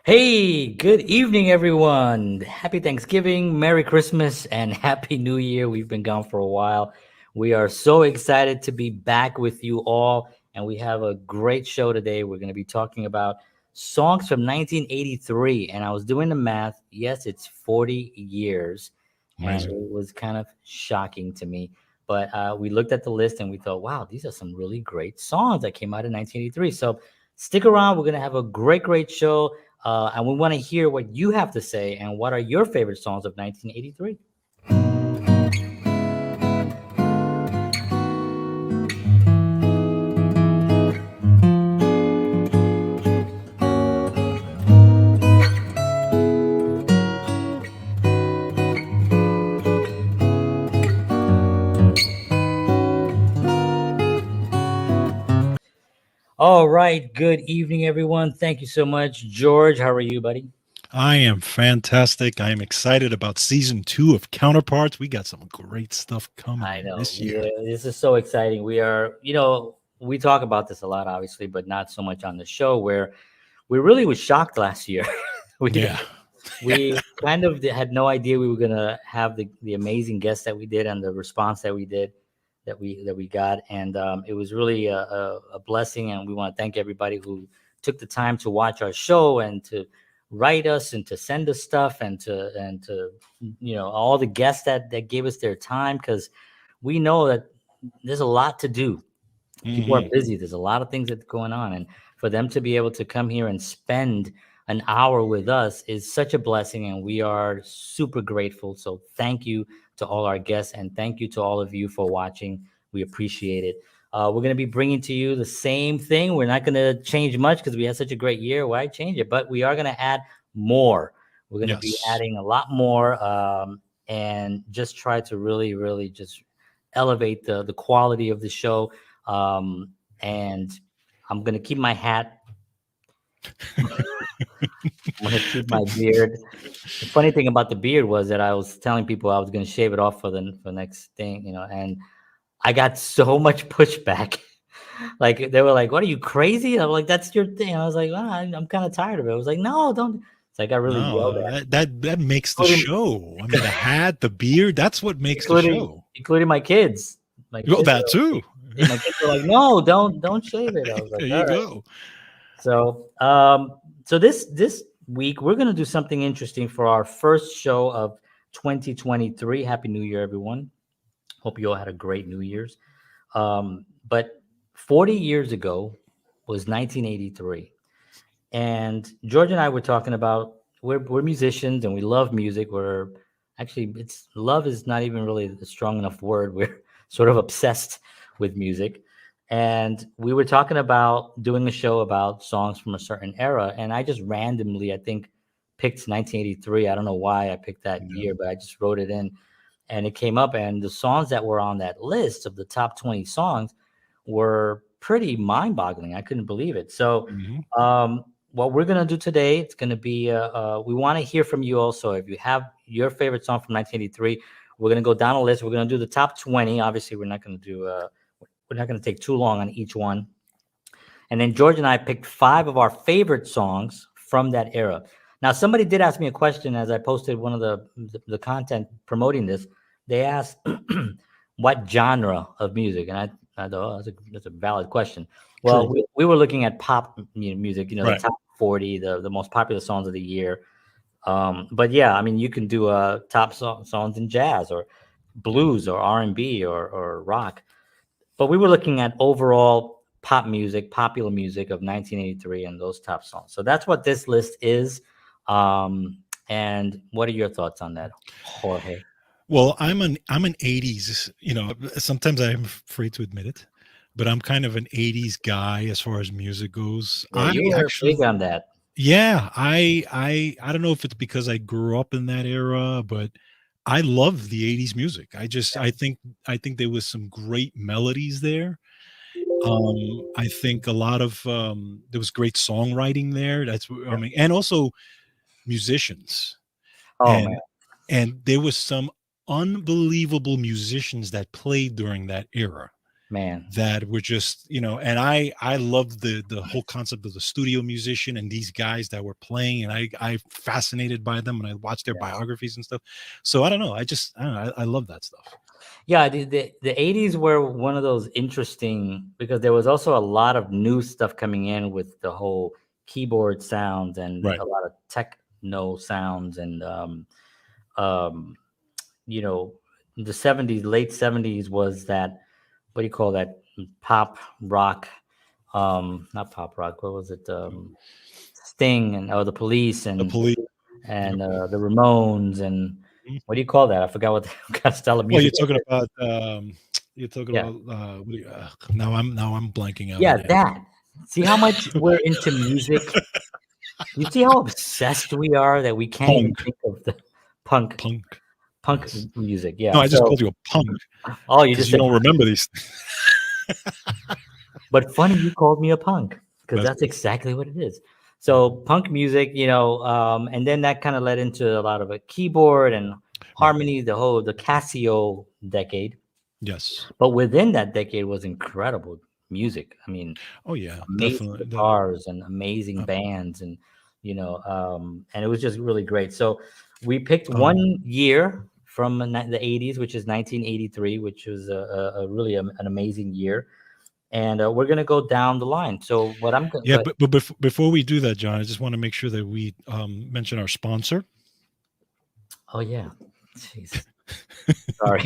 Hey, good evening, everyone. Happy Thanksgiving, Merry Christmas, and Happy New Year. We've been gone for a while. We are so excited to be back with you all, and we have a great show today. We're going to be talking about songs from 1983, and I was doing the math. Yes, it's 40 years, and Amazing. it was kind of shocking to me. But we looked at the list and we thought, wow, these are some really great songs that came out in 1983. So stick around. We're going to have a great show. And we want to hear what you have to say and what are your favorite songs of 1983. All right. Good evening, everyone. Thank you so much. George, how are you, buddy? I am fantastic. I am excited about season 2 of Counterparts. We got some great stuff I coming know. this Yeah, year. this is so exciting. We are, we talk about this a lot, obviously, but not so much on the show where we really was shocked last year. we Yeah. we kind of had no idea we were gonna have the amazing guests that we did and the response that we did that we got, and it was really a blessing. And we want to thank everybody who took the time to watch our show and to write us and to send us stuff and to all the guests that gave us their time, because we know that there's a lot to do. People are Hmm. busy. There's a lot of things that's going on, and for them to be able to come here and spend an hour with us is such a blessing, and we are super grateful. So thank you to all our guests, and thank you to all of you for watching. We appreciate it. We're going to be bringing to you the same thing. We're not going to change much because we had such a great year. Why change it? But we are going to add more. We're going to be Yes. adding a lot more, and just try to really just elevate the quality of the show. And I'm gonna keep my hat. I'm gonna keep my beard. The funny thing about the beard was that I was telling people I was gonna shave it off for the next thing, and I got so much pushback. Like they were like, "What are you crazy?" And I'm like, "That's your thing." I was like, well, I'm kind of tired of it. I was like, "No, don't." So I got really yelled No, at, that makes the including show. I mean, the hat, the beard, that's what makes the including show. including my kids. My Well, kids that are too. my kids were like, "No, don't shave it." I was like, There "All you right." go. So this week we're gonna do something interesting for our first show of 2023. Happy New Year, everyone! Hope you all had a great New Year's. But 40 years ago was 1983, and George and I were talking about we're musicians and we love music. We're actually it's love is not even really a strong enough word. We're sort of obsessed with music. And we were talking about doing a show about songs from a certain era. And I just randomly, I think, picked 1983. I don't know why I picked that Yeah. year, but I just wrote it in and it came up. And the songs that were on that list of the top 20 songs were pretty mind boggling. I couldn't believe it. So, Hmm. what we're gonna do today, it's gonna be we want to hear from you also. If you have your favorite song from 1983, we're gonna go down a list. We're gonna do the top 20. Obviously, we're not gonna take too long on each one. And then George and I picked five of our favorite songs from that era. Now, somebody did ask me a question as I posted one of the content promoting this. They asked what genre of music, and I thought, oh, that's a valid question. Well, True. we were looking at pop music, the Right. top 40, the most popular songs of the year. But yeah, I mean, you can do top songs in jazz or blues or R&B or rock. But we were looking at overall pop music, popular music of 1983 and those top songs. So that's what this list is. And what are your thoughts on that, Jorge? Well, I'm an 80s, sometimes I'm afraid to admit it, but I'm kind of an 80s guy as far as music goes. Yeah, I you were actually big on that. Yeah, I don't know if it's because I grew up in that era, but I love the 80s music. I think there was some great melodies there. I think a lot of there was great songwriting there. I Yep. mean, and also musicians. Oh man. And there was some unbelievable musicians that played during that era. Man. that were just, and I loved the whole concept of the studio musician and these guys that were playing, and I fascinated by them, and I watched their Yeah. biographies and stuff. So I don't know, I don't know, I love that stuff. Yeah, the 80s were one of those interesting because there was also a lot of new stuff coming in with the whole keyboard sounds and Right. a lot of techno sounds and um you know the 70s, late 70s was that, what do you call that, pop rock, not pop rock, what was it, Sting and the Police The and police. Yep. the Ramones and Mhm. what do you call that? I forgot what kind of style of Well, music that is. you're talking Yeah. about now I'm blanking out Yeah, on it. that. See how much we're into music? You see how obsessed we are that we can't even Punk. think of the punk Punk. punk Yes. music. No, Yeah. I just So, called you a punk oh, you because just you said don't punk. remember these. But funny you called me a punk because That's that's exactly what it is. So punk music, and then that kind of led into a lot of a keyboard and right. harmony, the Casio decade. Yes. But within that decade was incredible music. I mean, Oh yeah, amazing definitely. guitars and amazing Uh, bands and it was just really great. So we picked um, one year from the 80s, which is 1983, which was a really an amazing year. And we're going to go down the line. So what I'm going to yeah, go ahead. but before we do that, John, I just want to make sure that we mention our sponsor. Oh, yeah. Jeez. Sorry.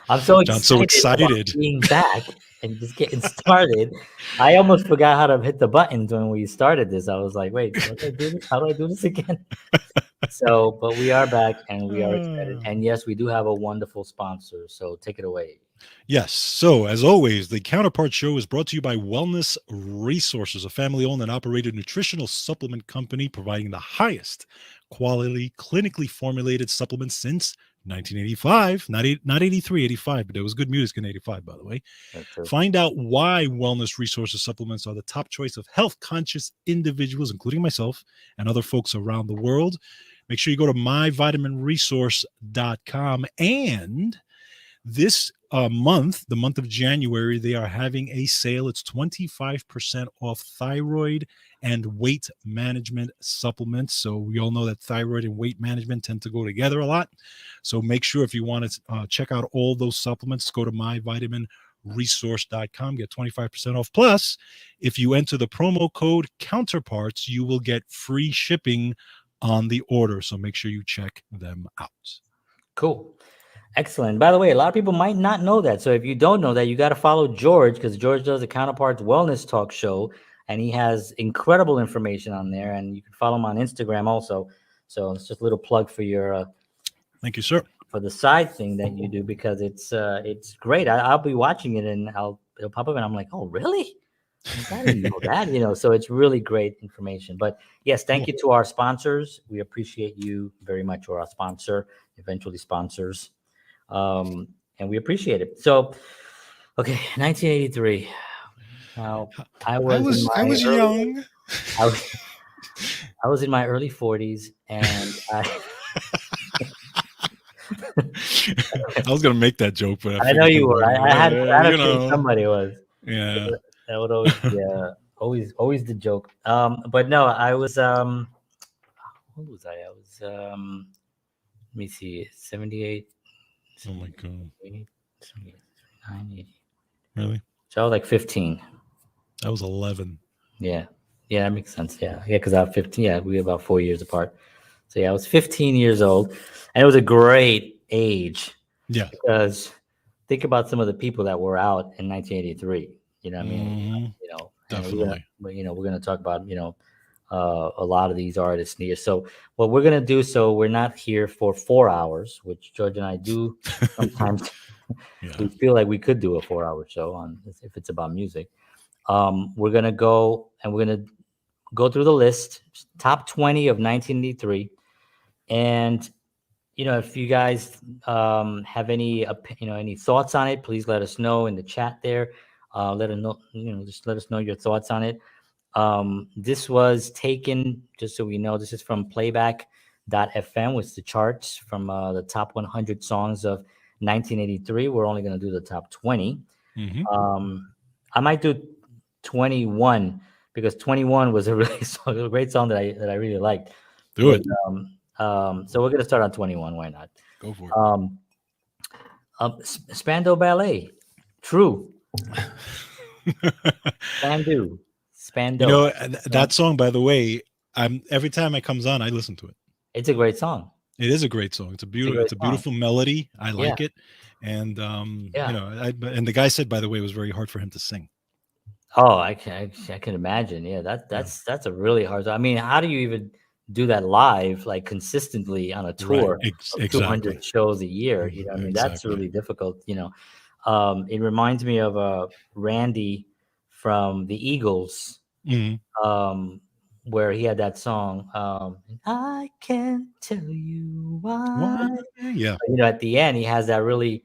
I'm so John's so excited about excited. being back and just getting started. I almost forgot how to hit the buttons when we started this. I was like, wait, how do I do this? How do I do this again? So, but we are back and we are excited. Uh, And yes, we do have a wonderful sponsor. So take it away. Yes. So, as always, the Counterpart Show is brought to you by Wellness Resources, a family owned and operated nutritional supplement company providing the highest quality, clinically formulated supplements since 1985. Not 83, 85, but there was good music in 85, by the way. That's true. Find out why Wellness Resources supplements are the top choice of health conscious individuals, including myself and other folks around the world. Make sure you go to myvitaminresource.com. And this month, the month of January, they are having a sale. It's 25% off thyroid and weight management supplements. So we all know that thyroid and weight management tend to go together a lot. So make sure if you want to check out all those supplements, go to myvitaminresource.com, get 25% off. Plus, if you enter the promo code Counterparts, you will get free shipping on the order. So make sure you check them out. Cool. Excellent. By the way, a lot of people might not know that. So if you don't know that, you got to follow George because George does a Counterparts Wellness Talk show and he has incredible information on there. And you can follow him on Instagram also. So it's just a little plug for your Thank you, sir. for the side thing that you do because it's great. I'll be watching it and it'll pop up and I'm like, oh really? Like, I didn't know that. So it's really great information. But yes, thank Cool. you to our sponsors. We appreciate you very much, or our sponsor, eventually sponsors. And we appreciate it. So, okay, 1983. Now, I I was in was I my was early, young. I was, I was in my early 40s, and I was gonna make that joke, but I I know figured you you were. were, I had to think you somebody was. yeah. That would always be always the joke. But no, I was what was I? I was let me see, 78, Oh my god, 78, 79, 80. really? So I was like 15. I was 11. Yeah. Yeah, that makes sense. Yeah. Yeah, because I was 15. Yeah, we were about 4 years apart. So yeah, I was 15 years old. And it was a great age Yeah. because think about some of the people that were out in 1983. You know what I mean? Hmm. And Definitely. we're gonna talk about, a lot of these artists here. So what we're gonna do, so we're not here for 4 hours, which George and I do sometimes. Yeah. We feel like we could do a 4 hour show on if it's about music. We're gonna go and we're gonna go through the list, top 20 of 1983, and if you guys have any thoughts on it, please let us know in the chat there. Let us know, just let us know your thoughts on it. This was taken, just so we know, this is from playback.fm, which is the charts from the top 100 songs of 1983. We're only going to do the top 20. Hmm. I might do 21 because 21 was a really a great song that I really liked. Do Was it. so we're gonna start on 21. Why not? Go for Um, Spandau Ballet, True, it. Spandu, You Spando. know, Span- that song, by the way, every time it comes on, I listen to it. It's a great song. It is a great song. It's a It's great a song. beautiful melody. I Yeah, like it. And yeah. and the guy said, by the way, it was very hard for him to sing. Oh, I can imagine. Yeah, Yeah. that's a really hard. I mean, how do you even do that live, like consistently on a Right. tour of 200 Exactly. shows a year? You know, I mean, that's Exactly. really difficult. You know, it reminds me of Randy from the Eagles, Hmm. um, where he had that song. I can tell you Why? why. Yeah. You know, at the end, he has that really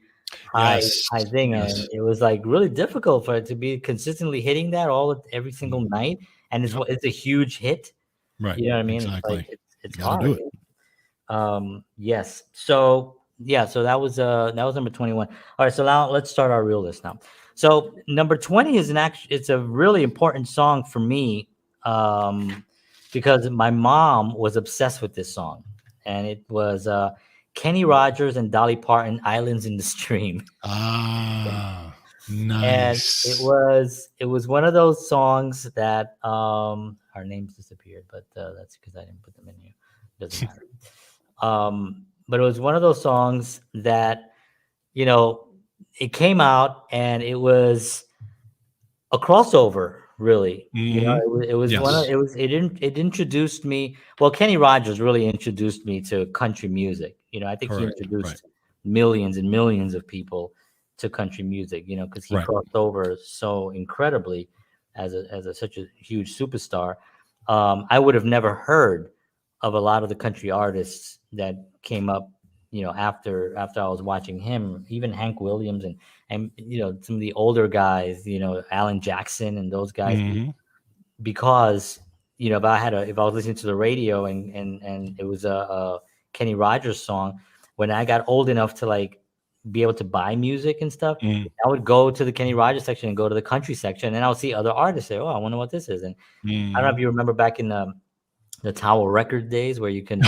Yes. high thing, and Yes. it was like really difficult for it to be consistently hitting that every single Mhm. night, and Yep. it's a huge hit. Right. You know what I mean? It's like Exactly. it's You got to hard. do it. Yes. So yeah, so that was number 21. All right, so now let's start our real list now. So number 20 is it's a really important song for me, um, because my mom was obsessed with this song, and it was Kenny Rogers and Dolly Parton, "Islands in the Stream." Ah, And nice. it was one of those songs that our names disappeared, but that's because I didn't put them in here. Doesn't matter. But it was one of those songs that, you know, it came out and it was a crossover, really. You know, Hmm. it was one of Yes. it introduced me. Well, Kenny Rogers really introduced me to country music. You know, I think he Correct. Right. introduced millions and millions of people to country music. You know, because he Right. crossed over so incredibly as a such a huge superstar. I would have never heard of a lot of the country artists that came up. You know, after I was watching him, even Hank Williams and you know some of the older guys, you know Alan Jackson and those guys, Hmm. because you know if I was listening to the radio and it was a Kenny Rogers song, when I got old enough to like be able to buy music and stuff, Mm. I would go to the Kenny Rogers section and go to the country section, and I would see other artists say, "Oh, I wonder what this is." And I don't know if Mhm. you remember back in the Tower Record days where you can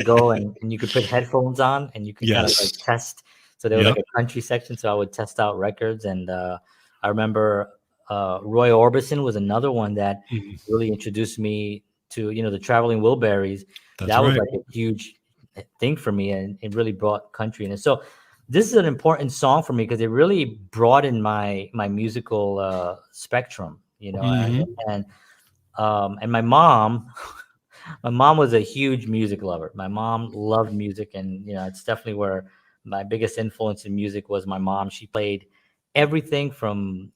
go and you could put headphones on and you can kind of like Yes. test. So there was like Yep. a country section, so I would test out records, and I remember Roy Orbison was another one that Mhm. really introduced me to the Traveling Wilburys. That's That was right. like a huge thing for me, and it really brought country in it. So this is an important song for me because it really broadened my musical spectrum, Mhm. and my mom. My mom was a huge music lover. My mom loved music, and it's definitely where my biggest influence in music was my mom. She played everything from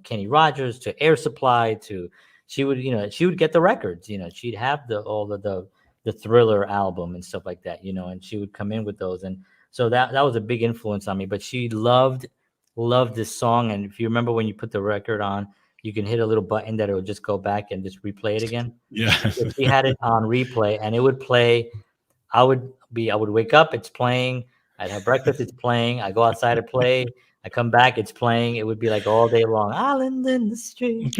Kenny Rogers to Air Supply to she would get the records. She'd have all the Thriller album and stuff like that. And she would come in with those, and so that was a big influence on me. But she loved this song, and if you remember when you put the record on, you can hit a little button that it would just go back and just replay it again. Yeah. So she had it on replay, and it would play. I would wake up, it's playing. I'd have breakfast, it's playing. I go outside to play. I come back, it's playing. It would be like all day long. Island in the stream,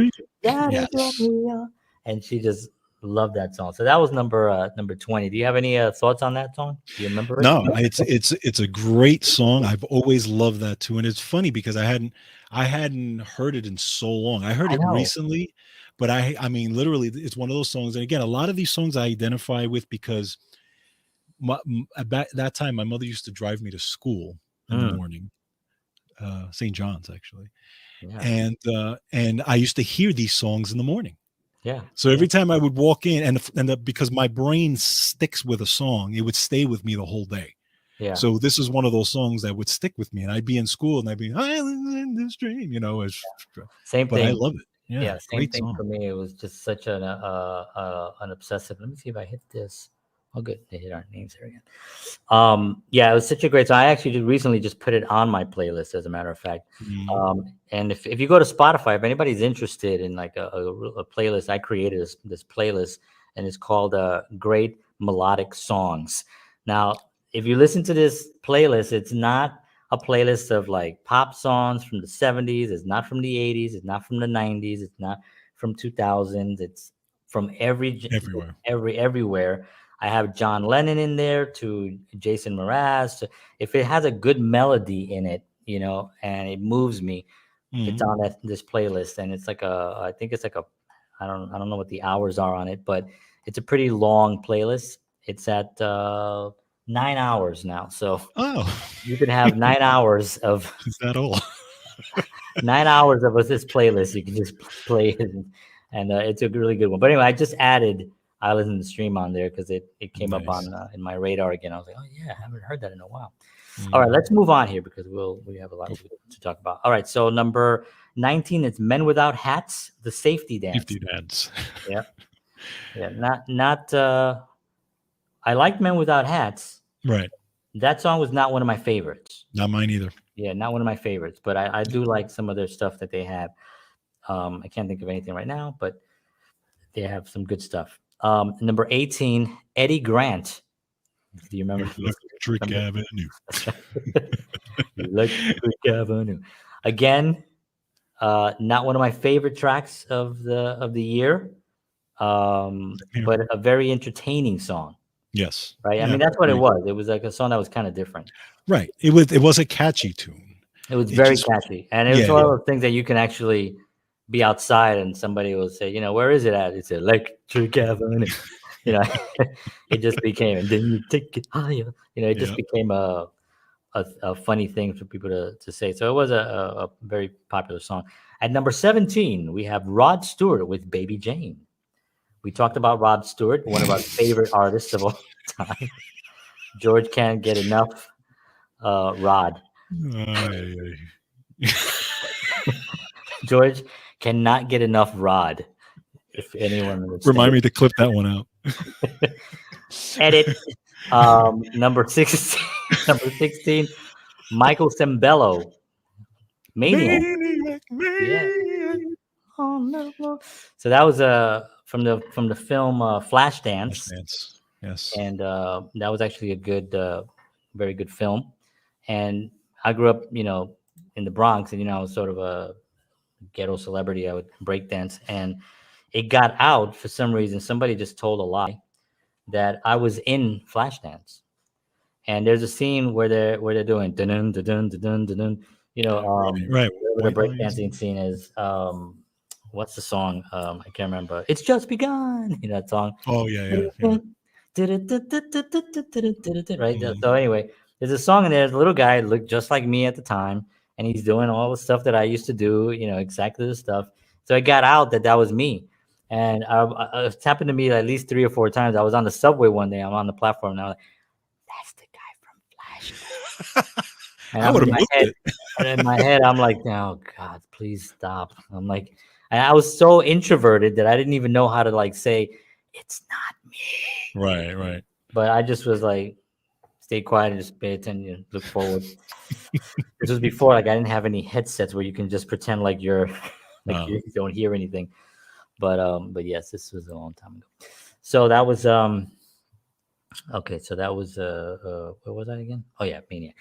that is what Yes. we are. And she just loved that song. So that was number 20. Do you have any thoughts on that song? Do you remember it? No, it's a great song. I've always loved that too, and it's funny because I hadn't heard it in so long. I heard I it know. recently, but I mean, literally, it's one of those songs. And again, a lot of these songs I identify with because at that time, my mother used to drive me to school in the Mm, morning, St. John's actually, yeah, and I used to hear these songs in the morning. yeah, So yeah, every time I would walk in, because my brain sticks with a song, it would stay with me the whole day. yeah. So this is one of those songs that would stick with me, and I'd be in school and I'd be "Islands in this dream," Same but I thing. love it. Yeah, Yeah, same great thing for song. me. It was just such an obsessive. Let me see if I hit this. Oh, good. They hit our names here again. Yeah, it was such a great song. I actually recently just put it on my playlist, as a matter of fact. Mhm. And if you go to Spotify, if anybody's interested in like a playlist, I created this playlist, and it's called Great Melodic Songs. Now, if you listen to this playlist, it's not a playlist of like pop songs from the 70s. It's not from the 80s. It's not from the 90s. It's not from 2000s. It's from Everywhere. everywhere. I have John Lennon in there to Jason Mraz. If it has a good melody in it, and it moves me, it's Mhm. on this playlist, and it's like I think it's like I don't know what the hours are on it, but it's a pretty long playlist. It's at 9 hours now, so Oh, you could have 9 hours of is that all? 9 hours of this playlist. You can just play it, and it's a really good one. But anyway, I just added Islands in the Stream on there because it came up Nice. on in my radar again. I was like, oh yeah, I haven't heard that in a while. All right, Mhm. let's move on here because we have a lot Go for to talk about. All right, so number 19 is Men Without Hats, the Safety Dance. Safety Dads. Yeah, yeah, not. I like Men Without Hats. Right. That song was not one of my favorites. Not mine either. Yeah, not one of my favorites, but I do like some of their stuff that they have. I can't think of anything right now, but they have some good stuff. Number 18, Eddie Grant. Do you remember this? Electric Remember? Avenue. That's right. Electric Avenue. Again, not one of my favorite tracks of the year, Here. but a very entertaining song, Yes. right? I Yeah. mean, that's what it Agree. was. It was like a song that was kind of different. Right. It was a catchy tune. It was It very just catchy, and it was yeah. one of those things that you can actually be outside and somebody will say, where is it at? It's Electric Avenue. You know, it just became, and then you take it higher. It just Yeah. became a funny thing for people to say. So it was a very popular song. At number 17, we have Rod Stewart with Baby Jane. We talked about Rod Stewart, one of our favorite artists of all time. George can't get enough Rod. Ay, ay. George cannot get enough Rod, if anyone Remind understands. me to clip that one out. Edit. Number 16, number 16, Michael Sembello, Maniac. Maniac, Yeah. maniac. Oh, no. So that was from the film Flash Flashdance, dance. Yes. and that was actually a good, very good film. And I grew up, in the Bronx, and I was sort of a ghetto celebrity. I would break dance, and it got out for some reason. Somebody just told a lie that I was in Flashdance. And there's a scene where they're doing dun dun dun dun dun dun, Right. whatever the White lines. breakdancing scene is. What's the song? I can't remember. It's just begun. That song. Oh yeah, yeah, yeah. Right. Mhm. So anyway, there's a song in there. There's a little guy looked just like me at the time, and he's doing all the stuff that I used to do. Exactly the stuff. So it got out that was me, and it's happened to me at least 3 or 4 times. I was on the subway one day. I'm on the platform now. That's the guy from Flash. And I I'm would in have my booked head, it. and in my head, I'm like, oh God, please stop. I'm like, and I was so introverted that I didn't even know how to like say, it's not me. Right, right. But I just was like, stay quiet and just pay attention, look forward. This was before like I didn't have any headsets where you can just pretend like you're like Uh, you don't hear anything. But yes, this was a long time ago. So that was okay, so that was where was I again? Oh yeah, Maniac.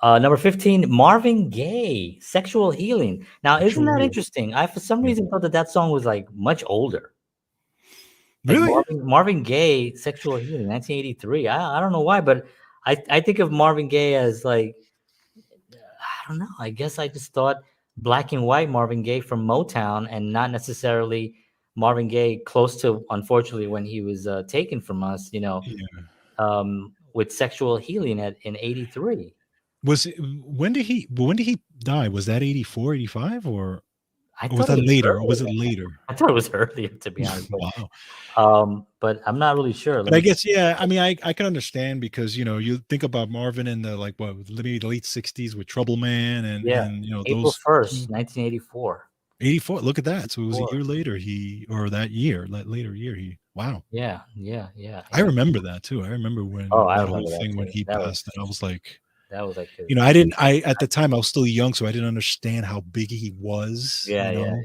Number 15, Marvin Gaye, Sexual Healing. Now, isn't that actually, interesting? I for some yeah. reason thought that song was like much older. Like Really? Marvin Gaye, Sexual Healing, 1983. I don't know why, but I think of Marvin Gaye as like, I don't know. I guess I just thought black and white Marvin Gaye from Motown, and not necessarily Marvin Gaye close to, unfortunately, when he was taken from us, Yeah. with Sexual Healing in 83. Was it, when did he die? Was that 84, 85, I or was thought it that was later? Or earlier was it than that. later? I thought it was earlier, to be honest. Wow. But I'm not really sure. Let But I me. guess yeah, I mean I can understand because you think about Marvin in the like what maybe the late 60s with Trouble Man Yeah, and April those 1st, 1984. 84. Look at that. So it was a 4. year later or that year, that later year wow. Yeah, yeah, yeah. I remember that too. I remember when Oh, I that whole remember that thing when too. he passed and I was like, That was like I didn't I at the time I was still young so I didn't understand how big he was, yeah, yeah,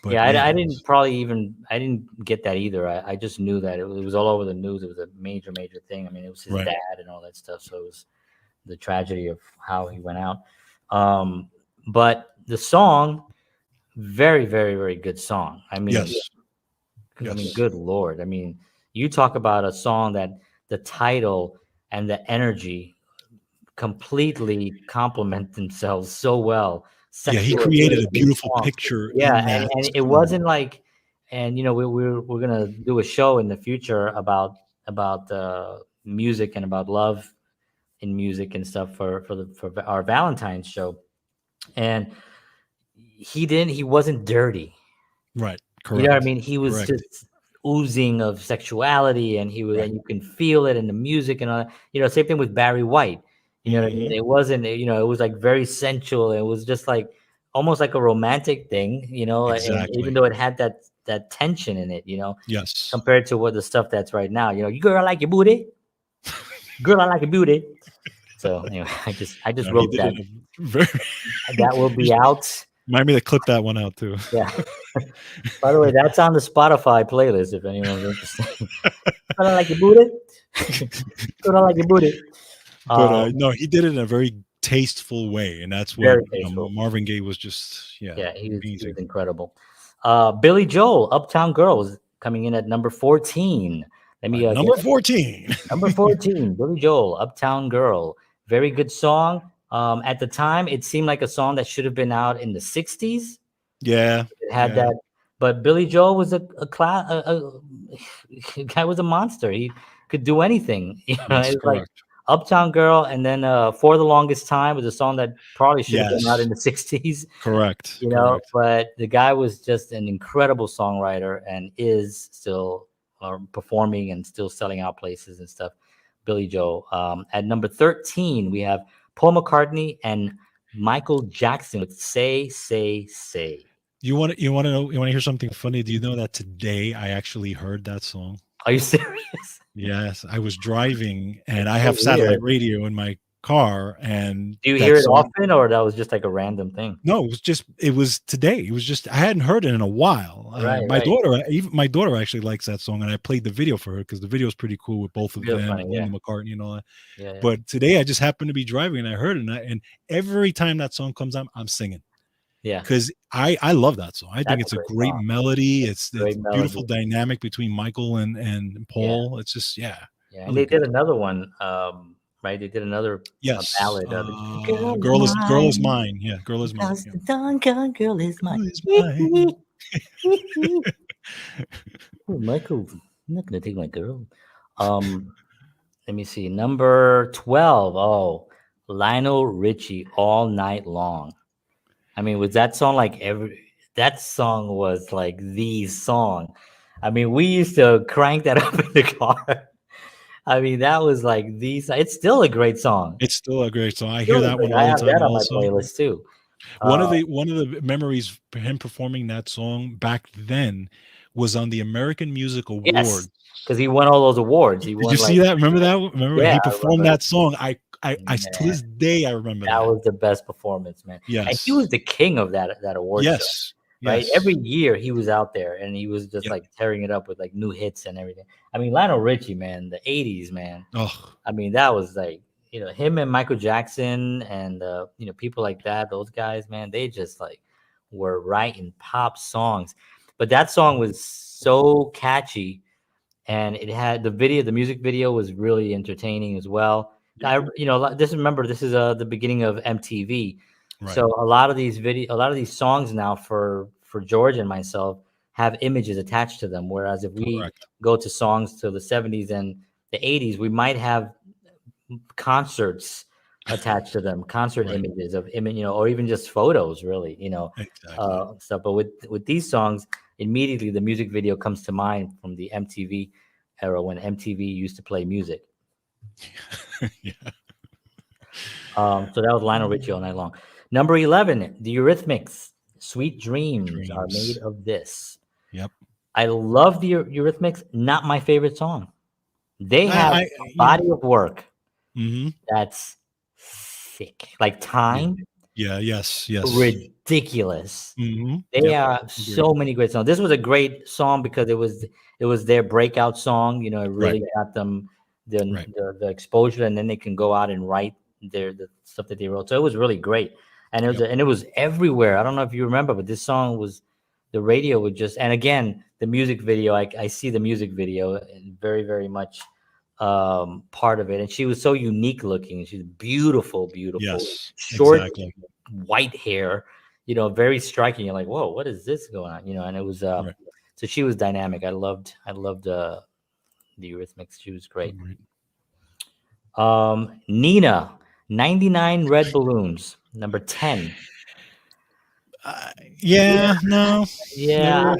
but yeah. yeah, I didn't probably even I didn't get that either. I just knew that it was all over the news. It was a major thing. I mean, it was his right. dad and all that stuff. So it was the tragedy of how he went out. But the song, very, very, very good song. Yes. I mean, Yes. good Lord. I mean, you talk about a song that the title and the energy completely complement themselves so well. Yeah, he Sexual created appeal a in the beautiful song. picture Yeah, in that and it song. wasn't like, and we're gonna do a show in the future about music and about love in music and stuff for our Valentine's show. And he wasn't dirty. Right. You know what I Correct. mean? He was Correct. just oozing of sexuality, and Right. and you can feel it in the music and all that. Same thing with Barry White. You know what I mean? Mhm. It wasn't, it was like very sensual. It was just like almost like a romantic thing, and even Exactly. though it had that tension in it, Yes. compared to what the stuff that's right now. You girl, I like your booty. Girl, I like your booty. So anyway, I just No, he wrote did that. it a very That will you be should out. remind me to clip that one out too. Yeah. By the way, that's on the Spotify playlist if anyone's interested. I don't like your booty. I don't like your booty. But, Um, no, he did it in a very tasteful way, and that's what, Very tasteful. Marvin Gaye was just, yeah, Yeah, he was amazing. incredible. Billy Joel, Uptown Girl, is coming in at number 14. Let me get Number 14. number 14. Billy Joel, Uptown Girl. Very good song. At the time, it seemed like a song that should have been out in the 60s. Yeah, It had yeah, that, but Billy Joel was a class. Guy was a monster. He could do anything. It yes, was like correct. Uptown Girl, and then For the Longest Time was a song that probably should have been out Yes, in the 60s. correct, correct. But the guy was just an incredible songwriter and is still performing and still selling out places and stuff. Billy Joel. At number 13, we have Paul McCartney and Michael Jackson with "Say, Say, Say." You wanna hear something funny? Do you know that today I actually heard that song? Are you serious? Yes, I was driving, and That's I so have satellite weird. radio in my car, and Do you that hear it song. often, or that was just like a random thing? No, it was today. It was just I hadn't heard it in a while. Right, My right. daughter even my daughter actually likes that song, and I played the video for her because the video is pretty cool with both of Real them funny, and yeah, Linda McCartney and all that. yeah, yeah. But today I just happened to be driving and I heard it, and every time that song comes on, I'm singing Yeah, because I love that song. I think that's a it's a great great song. melody. It's It's a great beautiful melody. dynamic between Michael and Yeah, Paul. It's just yeah, yeah. And really they did good. another one, right? They did another Yes, ballad. The girl is girl is mine mine. Yeah, girl is mine. because Yeah, the doggone girl is mine. girl is mine. Oh, Michael, I'm not gonna take my girl. Um, Let me see. Number 12. Oh, Lionel Richie, All Night Long. I mean, was that song like that song was like the song. I mean, we used to crank that up in the car. I mean, that was like it's still a great song. It's still a great song. I hear Still a that great. one I all the have time that on my also. playlist too. One of Uh, the memories for him performing that song back then was on the American Music yes, Awards. because he won all those awards. He Did you won see like, that? Remember that? Remember yeah, he I performed remember. that song. To Man, this day I remember that that. was the best performance, man. And he was Yes. the king of that award show. Yes. Right? Every Yes. year he was out there and he was just Yep. like tearing it up with like new hits and everything. I mean, Lionel Richie, man, the 80s, man. Oh, I mean, that was like, him and Michael Jackson and, people like that, those guys, man, they just like were writing pop songs. But that song was so catchy and it had the music video was really entertaining as well. yep. This is the beginning of MTV, Right. so a lot of these songs now for George and myself have images attached to them. Whereas if we Correct. go to songs to the 70s and the 80s, we might have concerts attached to them, concert Right. images of or even just photos, really, Exactly. stuff. But with these songs, immediately the music video comes to mind from the MTV era when MTV used to play music. Yeah. So that was Lionel Richie, All Night Long. Number 11, The Eurythmics, Sweet Dreams Are Made Dreams. of This. Yep. I love the Eurythmics, not my favorite song. They have I a body of work mhm. that's sick. Like Yeah. Time, Yeah, yes, yes. ridiculous. Mhm. They Yep. have Agreed. so many great songs. This was a great song because it was their breakout song. It Right. really got them the Right. the, the exposure, and then they can go out and write the stuff that they wrote. So it was really great, and Yep. it was everywhere. I don't know if you remember, but this song was the radio would just, and again the music video. I see the music video and very much part of it, and she was so unique looking. She's beautiful, Yes. short Exactly. white hair, very striking. You're like, whoa, what is this going on? And it was Right. so she was dynamic. I loved the Eurythmics. She was great. Right. Nina, 99 Red Balloons, number 10. Uh, Yeah, yeah. No. yeah. Never.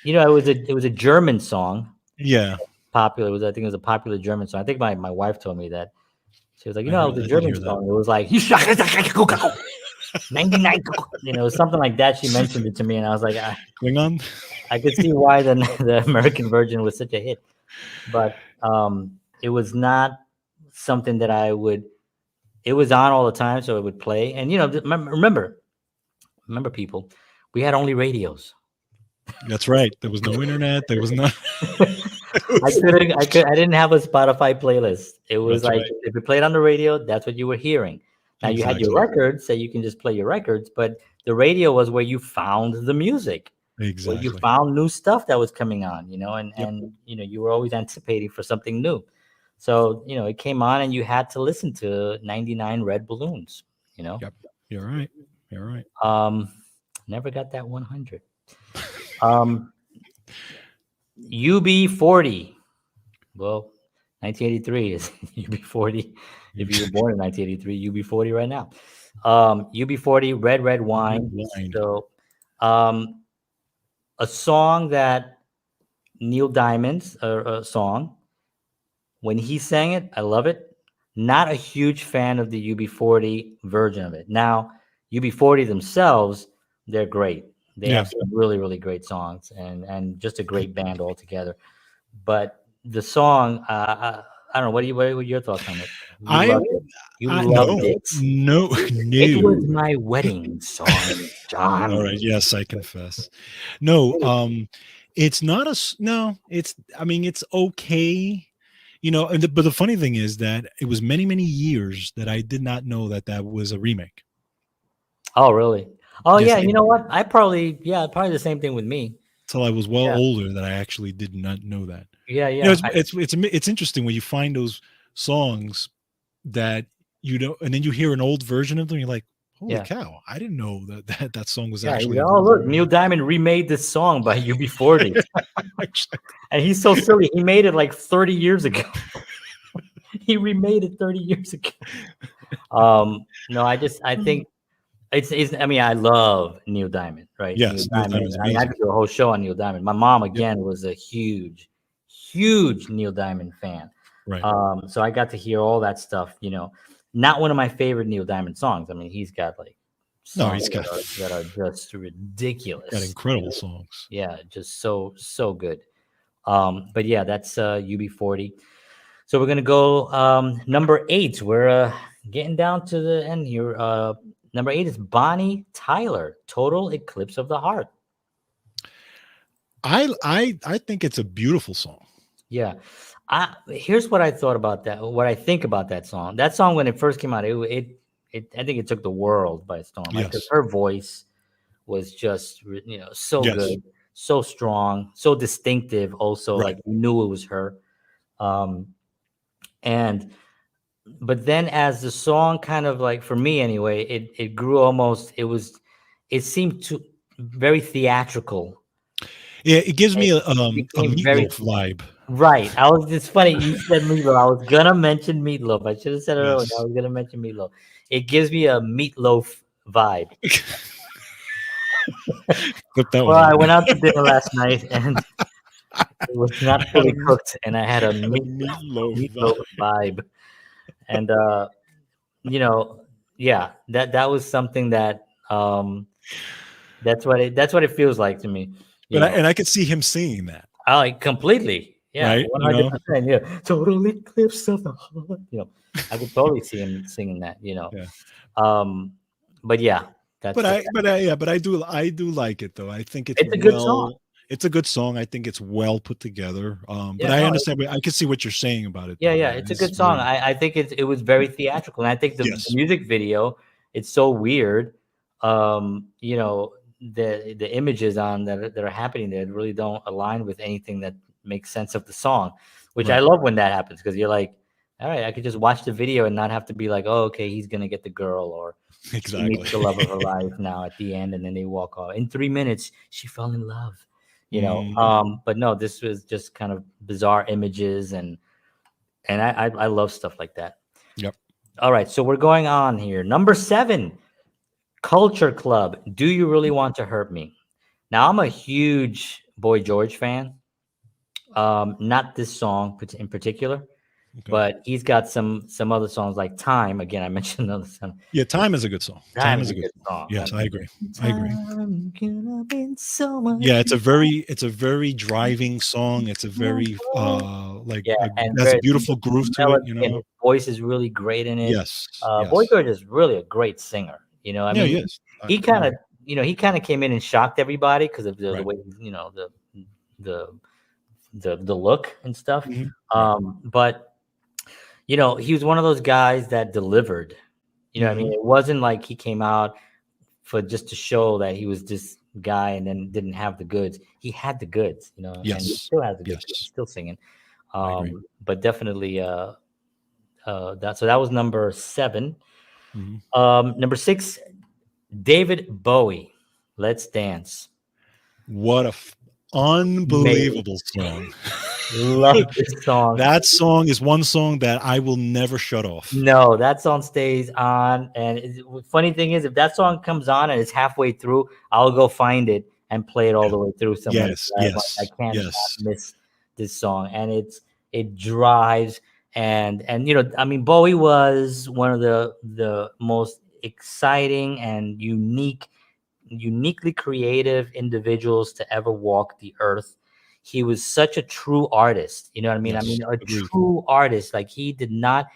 It was a German song. Yeah. Popular. I think it was a popular German song. I think my wife told me that. She was like, it was a I did German hear that. song. It was like 99, something like that. She mentioned it to me, and I was like, Klingon. I could see why the American version was such a hit, but it was not something that I would. It was on all the time, so it would play. And remember, people, we had only radios. That's right. There was no internet. There was not. I didn't have a Spotify playlist. It was That's like right. if you played on the radio, that's what you were hearing. Now you had your Exactly. records, so you can just play your records, but the radio was where you found the music, where you Exactly. found new stuff that was coming on, and Yep. you were always anticipating for something new. So, it came on and you had to listen to 99 Red Balloons, you know. Yep. You're right. You're right. Um Never got that 100. Um UB40. Well, 1983 is UB40. If you were born in 1983, UB40 right now. UB40, Red Wine. Blind. So, um, a song that Neil Diamond's a song. When he sang it, I love it. Not a huge fan of the UB40 version of it. Now, UB40 themselves, they're great. They Yeah. have some really great songs and just a great band altogether. But the song, I don't know. What are your thoughts on it? You I. loved it. You loved No. it. No. It was No. my wedding song, All John. right. Yes, I confess. No. It's not no. It's. I mean, it's okay. But the funny thing is that it was many years that I did not know that was a remake. Oh, really? Oh, Yes, yeah. You know what? Probably the same thing with me. till I was well Yeah, older that I actually did not know that. yeah. It's interesting when you find those songs that you don't, and then you hear an old version of them. You're like, holy Yeah. cow! I didn't know that song was Yeah, actually. oh, look, Neil Diamond remade this song by UB40, and he's so silly. He made it like 30 years ago. He remade it 30 years ago. No, I think it's. I mean, I love Neil Diamond, right? Neil Yes, Neil Diamond. Diamond's I mean, I amazing. could do a whole show on Neil Diamond. My mom Yep. again was a huge Neil Diamond fan. Right. So I got to hear all that stuff. Not one of my favorite Neil Diamond songs. I mean, he's got like No, songs he's got that are just ridiculous. incredible songs. Yeah, just so good. But yeah, that's UB40. So we're gonna go number 8. We're getting down to the end here. Number 8 is Bonnie Tyler, Total Eclipse of the Heart. I think it's a beautiful song. Yeah. Here's what I thought about that. What I think about that song. That song when it first came out, I think it took the world by storm. Like, 'cause Yes. her voice was just so Yes. good, so strong, so distinctive. Also, Right. like you knew it was her. And but then as the song kind of like for me anyway, it grew almost. It seemed to very theatrical. Yeah, it gives me It a became very Meatloaf vibe. right. It's funny you said Meatloaf. I was gonna mention Meatloaf. I should have said it earlier. I Yes. was gonna mention Meatloaf. It gives me a Meatloaf vibe. Clip that Well, one I out. went out to dinner last night and it was not Had fully a cooked, and I had a Meatloaf Meatloaf vibe. vibe. And you know, yeah, that was something that that's what it feels like to me. You know, I could see him singing that, I right? completely, yeah, 100%, yeah, total eclipse of the heart. I could totally see him singing that. Yeah. But yeah, that's But I do like it though. I think it's it's a good song. well. it's a good song. I think it's well put together. But Yeah, I no, understand. I can see what you're saying about it, yeah, though. yeah, Yeah, it's a it's good song. very I think it was very theatrical, and I think the yes, music video, it's so weird. You know, the images on that are happening there really don't align with anything that makes sense of the song, which I right. love when that happens because you're like, all right, I could just watch the video and not have to be like, oh, okay, he's gonna get the girl, or she Exactly. meets the love of her life now at the end, and then they walk off. In 3 minutes, she fell in love. You know, Mhm. but no, this was just kind of bizarre images, and I love stuff like that. Yep. All right, so we're going on here. Number 7, Culture Club. Do you really want to hurt me? Now I'm a huge Boy George fan. Not this song in particular, Okay. but he's got some other songs like Time. Again, I mentioned another song. Yeah, Time is a good song. Time Time is is a a good good song. song. I Yes, I agree. mean, I agree. time could have been so much Yeah, it's a very driving song. It's a very more. Yeah, and has a very beautiful groove to it, melody, you and know. his voice is really great in it. Yes, Boy yes. George is really a great singer. You know, I Yeah, mean, yes. I he kind agree. of, he kind of came in and shocked everybody because of the Right. way, the the look and stuff. Mhm. Right. But he was one of those guys that delivered. You know what I mean? Mhm. It wasn't like he came out for just to show that he was this guy and then didn't have the goods. He had the goods, and he Yes. still has the goods. He's Yes. still singing. I agree. But definitely, that was number 7. Mhm. Number 6, David Bowie. Let's Dance. What a Amazing. unbelievable song. Love this song. That song is one song that I will never shut off. No, that song stays on. And funny thing is, if that song comes on and it's halfway through, I'll go find it and play it all Yeah. the way through somewhere. Yes, I yes, can't yes. miss this song, and it drives. And I mean, Bowie was one of the most exciting and uniquely creative individuals to ever walk the earth. He was such a true artist. You know what I mean? I Yes. mean, a Agreed. true artist. Like, he did not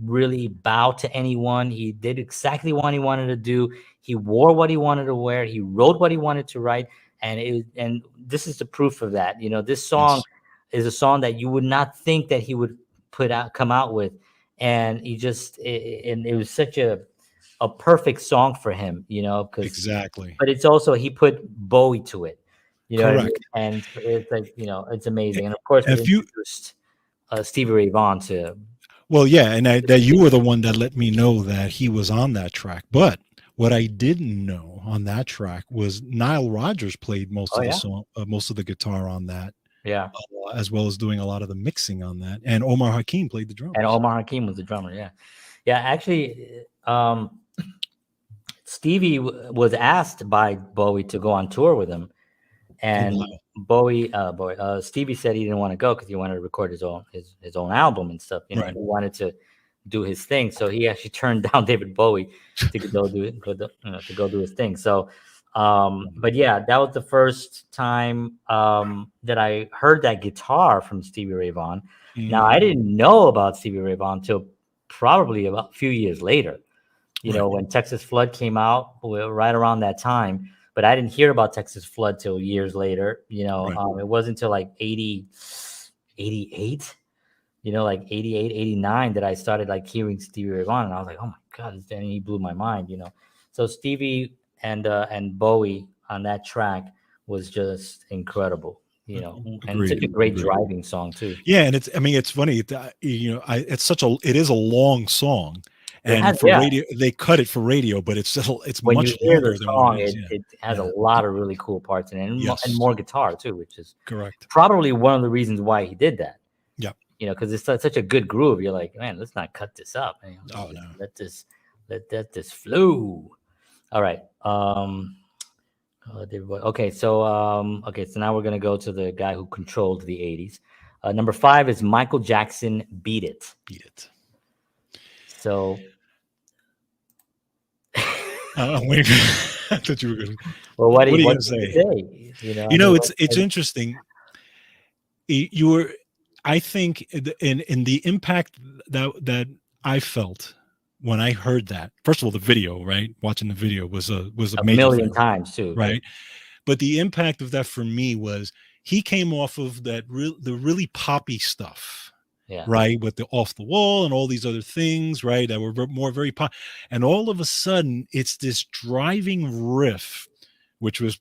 really bow to anyone. He did exactly what he wanted to do. He wore what he wanted to wear. He wrote what he wanted to write. And this is the proof of that. This song Yes. is a song that you would not think that he would come out with. And and it was such a perfect song for him, because Exactly. but it's also, he put Bowie to it. You know what I mean? Correct. And it's like, it's I amazing. And of course, it if you introduced Stevie Ray Vaughan to. well, yeah, and that you were the one that let me know that he was on that track, but what I didn't know on that track was Nile Rodgers played most Oh of the yeah, song most of the guitar on that, yeah. as well as doing a lot of the mixing on that, and Omar Hakim played the And drums. Omar Hakim was the drummer. Yeah, yeah. Actually, Stevie was asked by Bowie to go on tour with him, Oh, and wow. Stevie said he didn't want to go because he wanted to record his own album and stuff, Right. and he wanted to do his thing. So he actually turned down David Bowie to go do it, to go do his thing. So, but yeah, that was the first time that I heard that guitar from Stevie Ray Vaughan. Now, I Mhm. didn't know about Stevie Ray Vaughan until probably about a few years later. Right. When Texas Flood came out, right around that time. But I didn't hear about Texas Flood till years later. Right. It wasn't until like 88, like 88, 89 that I started like hearing Stevie Ray Vaughan. And I was like, oh my God, and he blew my mind. So Stevie and Bowie on that track was just incredible. And Agreed. such a great Agreed. driving song too. Yeah, and I mean, it's funny. It is a long song, It has, and for yeah. radio, they cut it for radio, but it's When you much hear the longer than what it song, is. it Yeah, it has a yeah. lot of really cool parts in it, and Yes, more guitar too, which is correct. probably one of the reasons why he did that. Yeah. Because it's such a good groove. You're like, man, let's not cut this up. Oh no. Let this flow. All right. So now we're gonna go to the guy who controlled the '80s. Number 5 is Michael Jackson. Beat It. Beat it. So, I'm waiting. I thought you were going to. well, What are you what going to do you say? say? I mean, It's interesting. You were, I think, in the impact that I felt when I heard that. First of all, the video, right? Watching the video was a a major million thing, times too. right? but the impact of that for me was he came off of the really poppy stuff, Yeah. right, with the Off the Wall and all these other things, right, that were more very pop, and all of a sudden it's this driving riff, which was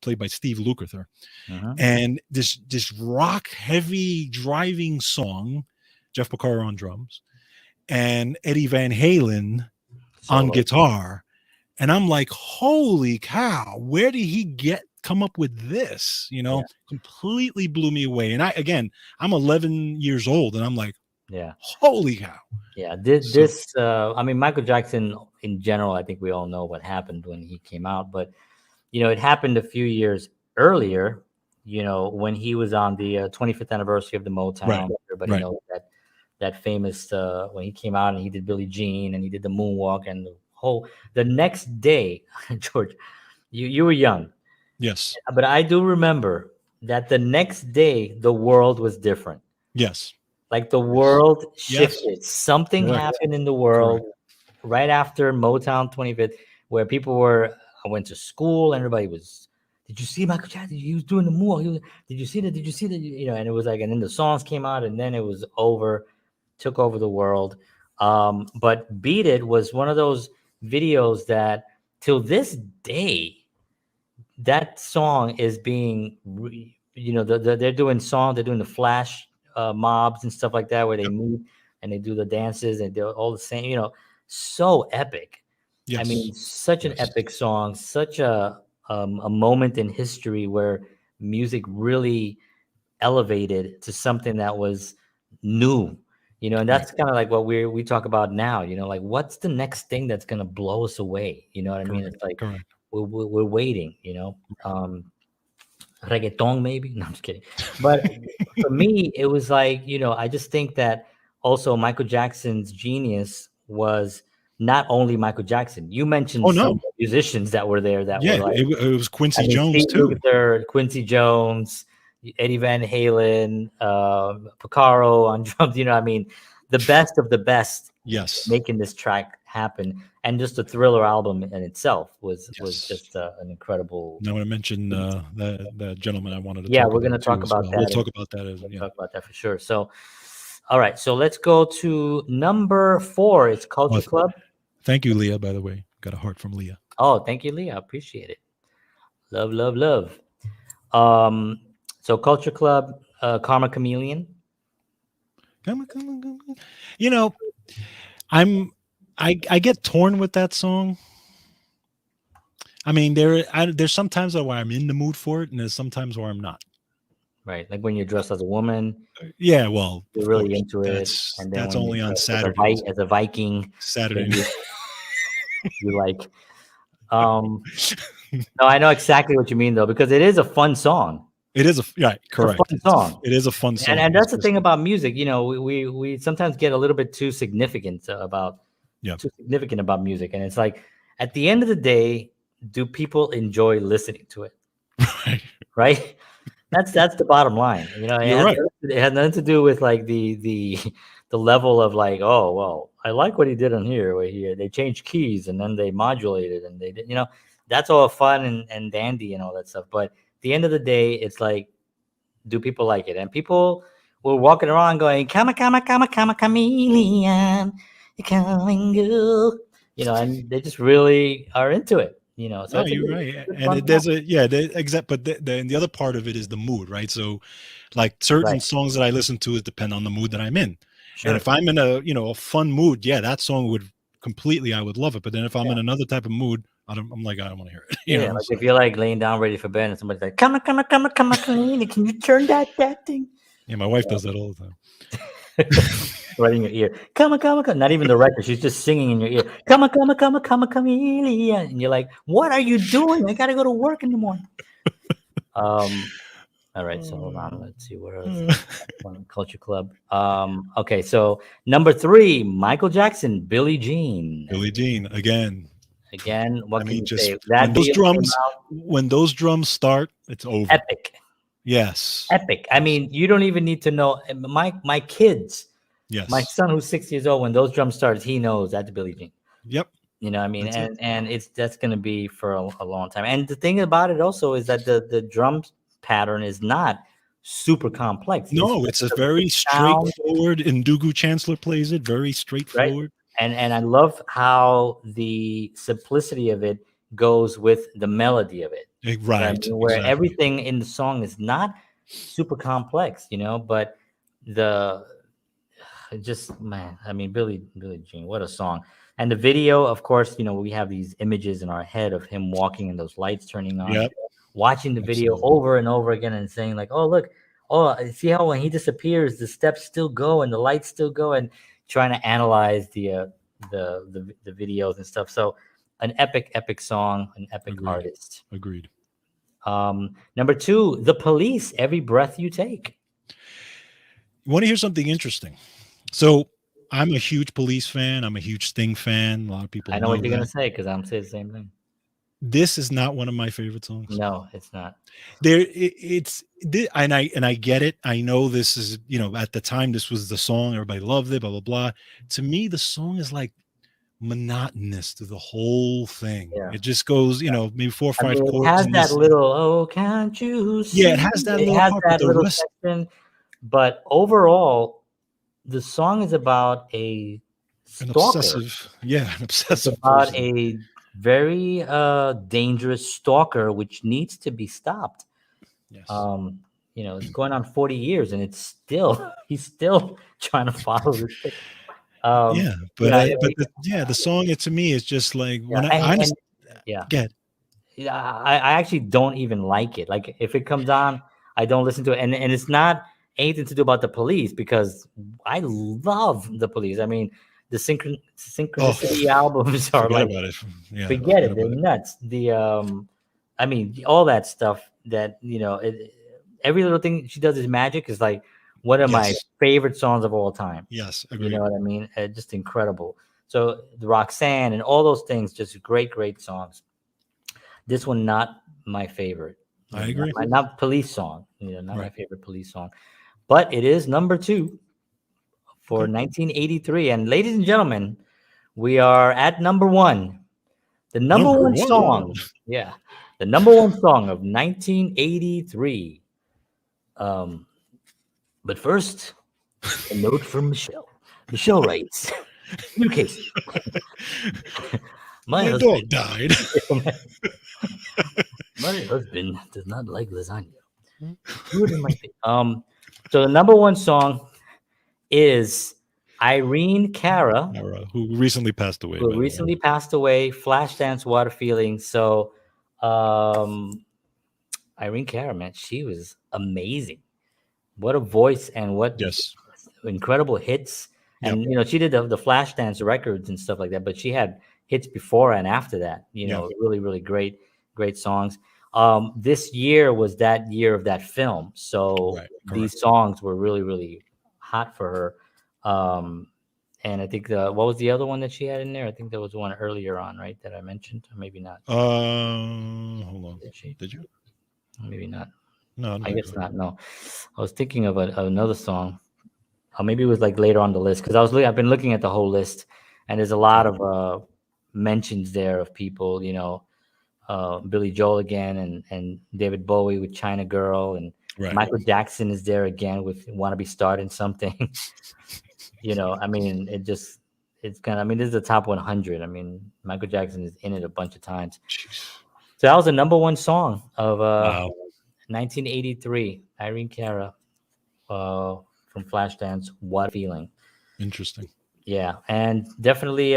played by Steve Lukather, Uh-huh. and this rock heavy driving song, Jeff Porcaro on drums, and Eddie Van Halen on Solo. guitar. And I'm like, holy cow, where did he come up with this? Yeah. Completely blew me away. And I'm 11 years old, and I'm like, Yeah. holy cow. Yeah. So I mean, Michael Jackson in general, I think we all know what happened when he came out, but it happened a few years earlier, when he was on the 25th anniversary of the Motown. right, Everybody right. knows that famous when he came out and he did Billie Jean and he did the moonwalk and the next day, George, you were young, Yes. but I do remember that the next day the world was different. Yes. Like the Yes. world Yes. shifted. Something Correct. happened in the world Correct. right after Motown 25th, where people were. I went to school, and everybody was. Did you see Michael Jackson? He was doing the moonwalk. Did you see that? Did you see that? And it was like, and then the songs came out, and then it was over, took over the world. But "Beat It" was one of those videos that, till this day, that song is being, they're doing they're doing the flash mobs and stuff like that, where they Yep. meet and they do the dances and they're all the same, so epic. I Yes. mean, such an Yes. epic song, such a moment in history where music really elevated to something that was new, and Right. that's kind of like what we talk about now, like what's the next thing that's going to blow us away? You know what I mean? Correct. It's like Correct. we're waiting, reggaeton maybe. No, I'm just kidding. But for me, it was like, I just think that also Michael Jackson's genius was not only Michael Jackson. You mentioned Oh some no. musicians that were there that were Yeah. like, It was I Quincy mean, Jones Steve too. Lukather, Quincy Jones, Eddie Van Halen, Porcaro on drums. I mean, the best of the best Yes. making this track happen, and just the Thriller album in itself was Yes. just an incredible. Now, I want to mention that gentleman I wanted to Yeah, talk we're about gonna too talk as about well. We'll that. talk about that as We'll yeah. talk about that for sure. So, all right, so let's go to number 4. It's Oh, Culture Club. thank you, Leah. By the way, got a heart from Leah. Oh, thank you, Leah. I appreciate it. Love, love, love. Um, so Culture Club, Karma Chameleon. Come on, come on, come on. You know, I get torn with that song. I mean, there's sometimes where I'm in the mood for it, and there's sometimes where I'm not. Right, like when you're dressed as a woman, Yeah, well, you're of really course, into it, and then that's when you're only on dressed Saturdays. as a Viking, Saturday. then you like. Um, no, I know exactly what you mean though, because it is a fun song. It is right, It's a correct. fun song. It is a fun song, And that's the thing about music. We sometimes get a little bit too significant about music, and it's like at the end of the day, do people enjoy listening to it? Right. Right? That's the bottom line. You're right. It has nothing to do with like the level of like, oh well, I like what he did on here, where they changed keys and then they modulated and they did, that's all fun and dandy and all that stuff. But at the end of the day, it's like, do people like it? And people were walking around going, "Come, come, come, come, chameleon, you come and go," and they just really are into it. So No, it's a you're good, right. good And fun song. there's exact, but the other part of it is the mood, right? So, like Right. certain songs that I listen to is depend on the mood that I'm in. And Sure. if I'm in a fun mood, yeah, that song I would love it. But then if I'm Yeah. in another type of mood, I'm like, I don't want to hear it. Yeah. Like So, if you're like laying down ready for bed and somebody's like, "Come, come, come, come, chameleon, can you turn that thing?" yeah, my wife does that all the time. Right in your ear. Come on, come on, come. Not even the record. She's just singing in your ear. Come on, come on, come on, come on, chameleon. And you're like, what are you doing? I gotta go to work in the morning. All right, so hold on. Let's see what else. Culture Club. Okay, so number 3, Michael Jackson, Billie Jean. Billie Jean again. Again, I what can mean, you just say? That video came out, when those drums start, it's over. epic. Yes. Epic. I mean, you don't even need to know. My kids, my Yes. son who's 6 years old, when those drums started, he knows that's Billie Jean. Yep. You know what I mean? That's it. And it's that's going to be for a long time. And the thing about it also is that the drum pattern is not super complex. It's No, just it's a the very sound, straightforward, and Ndugu Chancellor plays it very right? straightforward. And I love how the simplicity of it goes with the melody of it. You know what I Right, mean? Where exactly. everything in the song is not super complex, but the it just man, I mean Billie Jean, what a song. And the video, of course, we have these images in our head of him walking and those lights turning on, Yep, watching the video absolutely. over and over again and saying like, "Oh, look. Oh, see how when he disappears, the steps still go and the lights still go," and trying to analyze the videos and stuff. So an epic song, an epic Agreed. artist. Agreed. Number 2, The Police, Every Breath You Take. You want to hear something interesting? So I'm a huge Police fan. I'm a huge Sting fan. A lot of people I know know what you're gonna that. say because I'm saying the same thing. This is not one of my favorite songs. No, it's not. And I get it. I know this is, at the time this was the song, everybody loved it, blah blah blah. To me, the song is like monotonous to the whole thing. Yeah. It just goes, maybe four or I five mean, it chords has and that this. little, "Oh, can't you Yeah, it see?" has that It little has part, but that the little rest, section, but overall, the song is about a an stalker. obsessive, yeah, an It's obsessive about person. a very dangerous stalker which needs to be stopped. Yes. Um, it's going on 40 years and it's still he's still trying to follow this chick. Um, Yeah, you but know, the song, to me is just like yeah, when I and honestly yeah. get Yeah, I actually don't even like it. Like if it comes on, I don't listen to it. And it's not anything to do about the Police because I love the Police. I mean, the oh, synchronicity albums are forget like about it. Yeah, forget forget it. They're about it. nuts. I mean, all that stuff that every little thing she does is magic is like one of my Yes, favorite songs of all time. yes, You know agreed. what I mean? Just incredible. So the Roxanne and all those things, just great songs. This one not my favorite. I agree. Not Police song. Not my Right. favorite Police song. But it is number 2 for Okay. 1983. And ladies and gentlemen, we are at number 1. The number Number one one. song. Yeah. The number 1 song of 1983. Um, but first, a note from Michelle. Michelle writes, "Dear Casey, my My husband, dog died. my husband does not like lasagna. Good in my face." So the number 1 song is Irene Cara, Nara, who recently passed away, who by the way. recently passed away. Flashdance, Water Feeling. So, Irene Cara, man, she was amazing. What a voice and what Yes. incredible hits. Yep. And she did the Flashdance records and stuff like that, but she had hits before and after that. Yeah. Really, really great songs. This year was that year of that film, so Right. these Correct. songs were really, really hot for her. And I think what was the other one that she had in there? I think there was one earlier on, right, that I mentioned, or maybe not. Hold on. Did she? Did you? Maybe not. No, I'm I not guess good. not. No, I was thinking of another song. Or maybe it was like later on the list because I've been looking at the whole list, and there's a lot Okay. of mentions there of people. Billy Joel again, and David Bowie with China Girl, and Right. Michael Jackson is there again with "Want to Be Starting Something." I mean, it's kind of. I mean, this is the top 100. I mean, Michael Jackson is in it a bunch of times. Jeez. So that was the number 1 song of Wow. 1983. Irene Cara from Flashdance. What a feeling. Interesting. Yeah, and definitely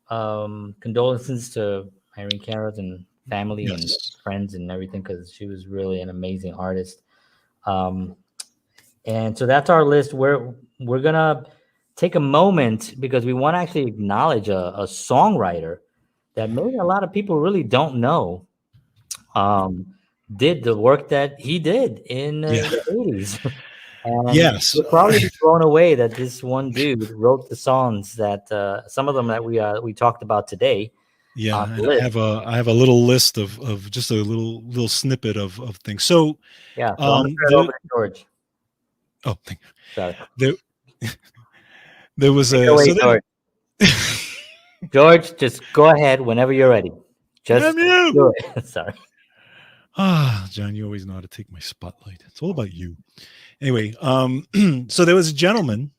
condolences to Irene Cara's and family and Yes. friends and everything because she was really an amazing artist. Um, and so that's our list. We're gonna take a moment because we want to actually acknowledge a songwriter that maybe a lot of people really don't know. Did the work that he did in Yeah. the 80s. And Yes. you'll probably be blown away that this one dude wrote the songs that some of them that we talked about today Yeah. on the And I list. have a little list of just a little snippet of things. So Yeah, so I'm gonna turn it over the to George. oh thank Sorry. there there was Take it a away, so there George. George, just go ahead whenever you're ready. Just Damn you! do it. Sorry. John, you always know how to take my spotlight. It's all about you. Anyway, so there was a gentleman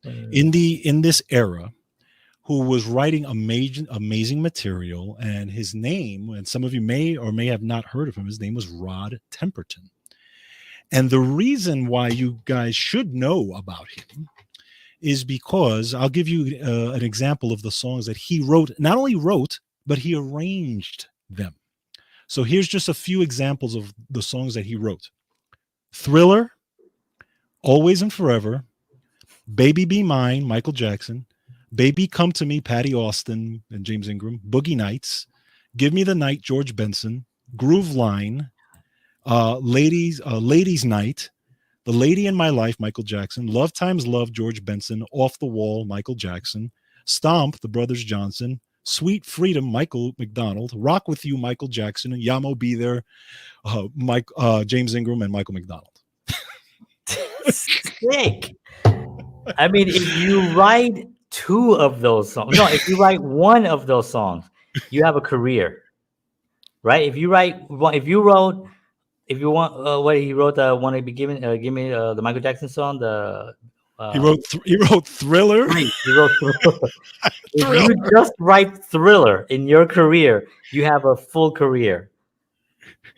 in this era who was writing amazing material, and his name, and some of you may or may have not heard of him, his name was Rod Temperton. And the reason why you guys should know about him is because I'll give you an example of the songs that he wrote, not only wrote, but he arranged them. So here's just a few examples of the songs that he wrote: Thriller, Always and Forever, Baby Be Mine, Michael Jackson, Baby Come to Me, Patty Austin and James Ingram, Boogie Nights, Give Me the Night, George Benson, Groove Line, Ladies Night, The Lady in My Life, Michael Jackson, Love Times Love, George Benson, Off the Wall, Michael Jackson, Stomp, The Brothers Johnson, Sweet Freedom, Michael McDonald, Rock With You, Michael Jackson, and Yamo Be There, James Ingram and Michael McDonald. Sick. I mean, if you write two of those songs, no, if you write one of those songs, you have a career, right? If you write one, if you want, what he wrote, want to be given, give me the Michael Jackson song, the He wrote Thriller. He wrote Thriller. If Thriller. you just write Thriller in your career, you have a full career,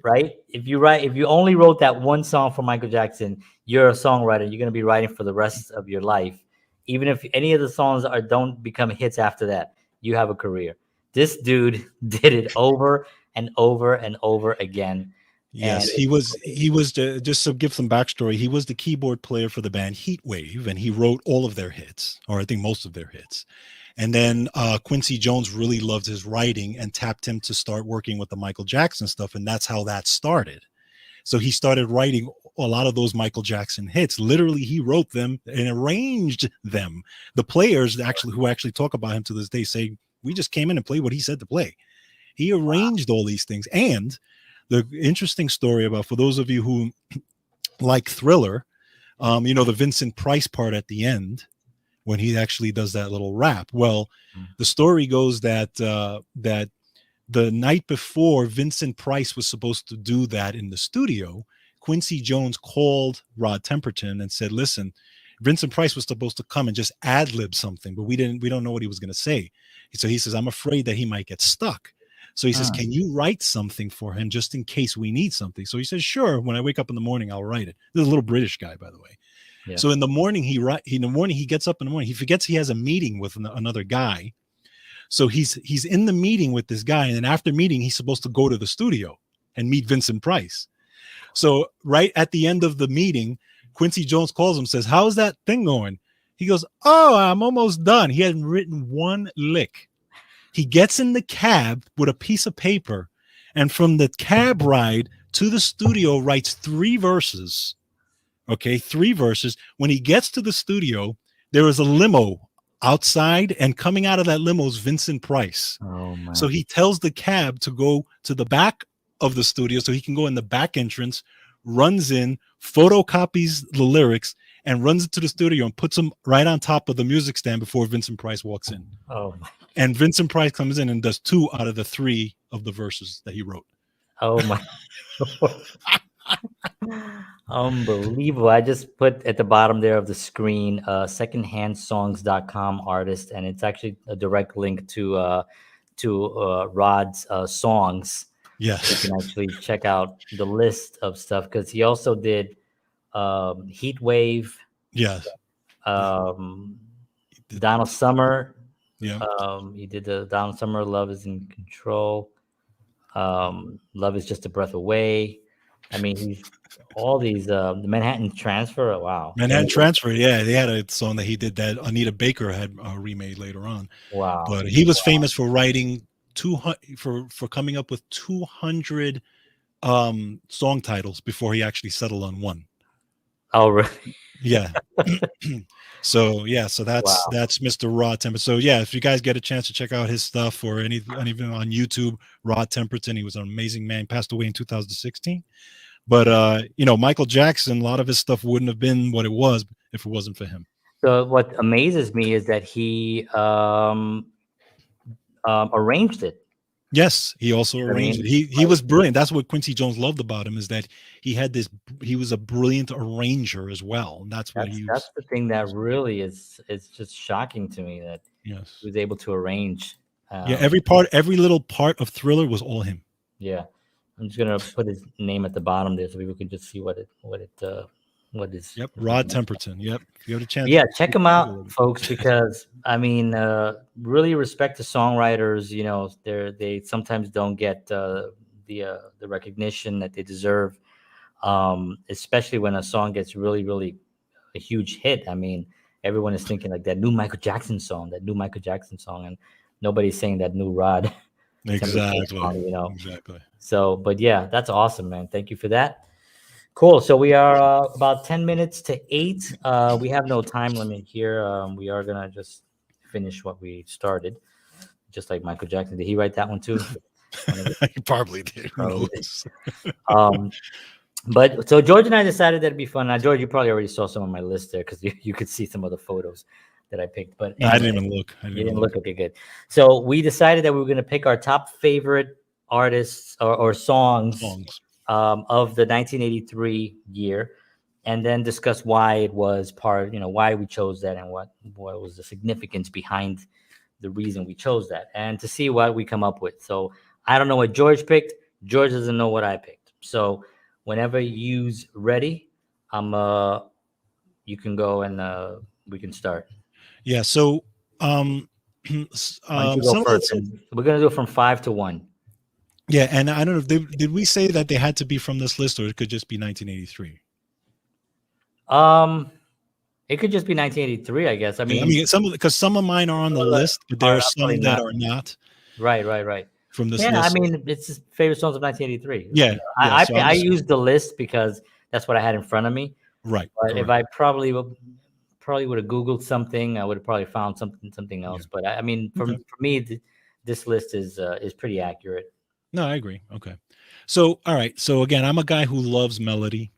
right? If you only wrote that one song for Michael Jackson, you're a songwriter. You're going to be writing for the rest of your life. Even if any of the songs don't become hits after that, you have a career. This dude did it over and over and over again. Yes, he was just to give some backstory, he was the keyboard player for the band Heatwave, and he wrote all of their hits, or I think most of their hits. And then Quincy Jones really loved his writing and tapped him to start working with the Michael Jackson stuff, and that's how that started. So he started writing a lot of those Michael Jackson hits. Literally, he wrote them and arranged them. The players who actually talk about him to this day say, we just came in and played what he said to play. He arranged all these things. And the interesting story about, for those of you who like Thriller, the Vincent Price part at the end, when he actually does that little rap. Well, the story goes that that the night before Vincent Price was supposed to do that in the studio, Quincy Jones called Rod Temperton and said, listen, Vincent Price was supposed to come and just ad-lib something, but we don't know what he was going to say. So he says, I'm afraid that he might get stuck. So he says, can you write something for him just in case we need something? So he says, sure. When I wake up in the morning, I'll write it. This is a little British guy, by the way. Yeah. So in the morning, he gets up in the morning. He forgets he has a meeting with another guy. So he's in the meeting with this guy. And then after meeting, he's supposed to go to the studio and meet Vincent Price. So right at the end of the meeting, Quincy Jones calls him, says, how's that thing going? He goes, oh, I'm almost done. He hadn't written one lick. He gets in the cab with a piece of paper, and from the cab ride to the studio writes 3 verses. Okay, 3 verses. When he gets to the studio, there is a limo outside, and coming out of that limo is Vincent Price. Oh, my. So he tells the cab to go to the back of the studio so he can go in the back entrance, runs in, photocopies the lyrics, and runs into the studio and puts them right on top of the music stand before Vincent Price walks in. Oh, my. And Vincent Price comes in and does 2 out of the 3 of the verses that he wrote. Oh, my. Unbelievable. I just put at the bottom there of the screen, secondhandsongs.com artist, and it's actually a direct link to Rod's songs. Yes. You can actually check out the list of stuff, because he also did Heat Wave. Yes. Donald Summer. Yeah. He did the Donald Summer, Love Is in Control. Love Is Just a Breath Away. I mean, he's all these the Manhattan Transfer. Wow. Manhattan Transfer. Yeah, they had a song that he did that Anita Baker had remade later on. Wow. But he was famous for writing 200 for coming up with 200 song titles before he actually settled on one. Oh, really? Yeah. So that's Mr. Rod Temperton. So yeah, if you guys get a chance to check out his stuff or anything on YouTube, Rod Temperton, he was an amazing man. Passed away in 2016. But Michael Jackson, a lot of his stuff wouldn't have been what it was if it wasn't for him. So what amazes me is that he arranged it. Yes, he also You know what I arranged it. mean? He was brilliant. That's what Quincy Jones loved about him, is that he had this. He was a brilliant arranger as well. And that's what he That's was. the thing that really is just shocking to me that he Yes. was able to arrange. Yeah. Um, Every part, every little part of Thriller was all him. yeah, I'm just gonna put his name at the bottom there so people can just see what is. Yep. Rod Temperton. Yep. If you have a chance, Yeah, check them take a out, look. folks, because I mean, really respect the songwriters. You know, they sometimes don't get the recognition that they deserve, especially when a song gets really a huge hit. I mean, everyone is thinking like that new Michael Jackson song, and nobody's saying that new Rod Temperton Exactly. song. You know, Exactly. so but yeah, that's awesome, man. Thank you for that. Cool. So we are about 10 minutes to 8. We have no time limit here. We are going to just finish what we started, just like Michael Jackson. Did he write that one too? He probably did. Who Probably did. knows? Um, but so George and I decided that'd be fun. Now, George, you probably already saw some of my list there because you could see some of the photos that I picked. But No, I anyway, didn't even look. I didn't you even didn't look. look. Okay, good. So we decided that we were going to pick our top favorite artists or songs Songs. of the 1983 year, and then discuss why it was why we chose that and what was the significance behind the reason we chose that, and to see what we come up with. So I don't know what George picked. George doesn't know what I picked. So whenever you's ready, I'm you can go and we can start. Yeah. So, Why don't you go some of the first? And we're gonna do it from 5 to 1. yeah, and I don't know. Did we say that they had to be from this list, or it could just be 1983? Um, it could just be 1983, I guess. I Yeah, I mean, mean, because some of mine are on the list, but there are probably some that not. are not Right. from this Yeah, I list. mean, it's his favorite songs of 1983. Yeah, yeah. So I'm I just used the list because that's what I had in front of me. right, But if correct. I probably would have Googled something, I would have probably found something Yeah. else. But I mean, Okay. for me, this list is pretty accurate. No, I agree. Okay. So, all right. So again, I'm a guy who loves melody.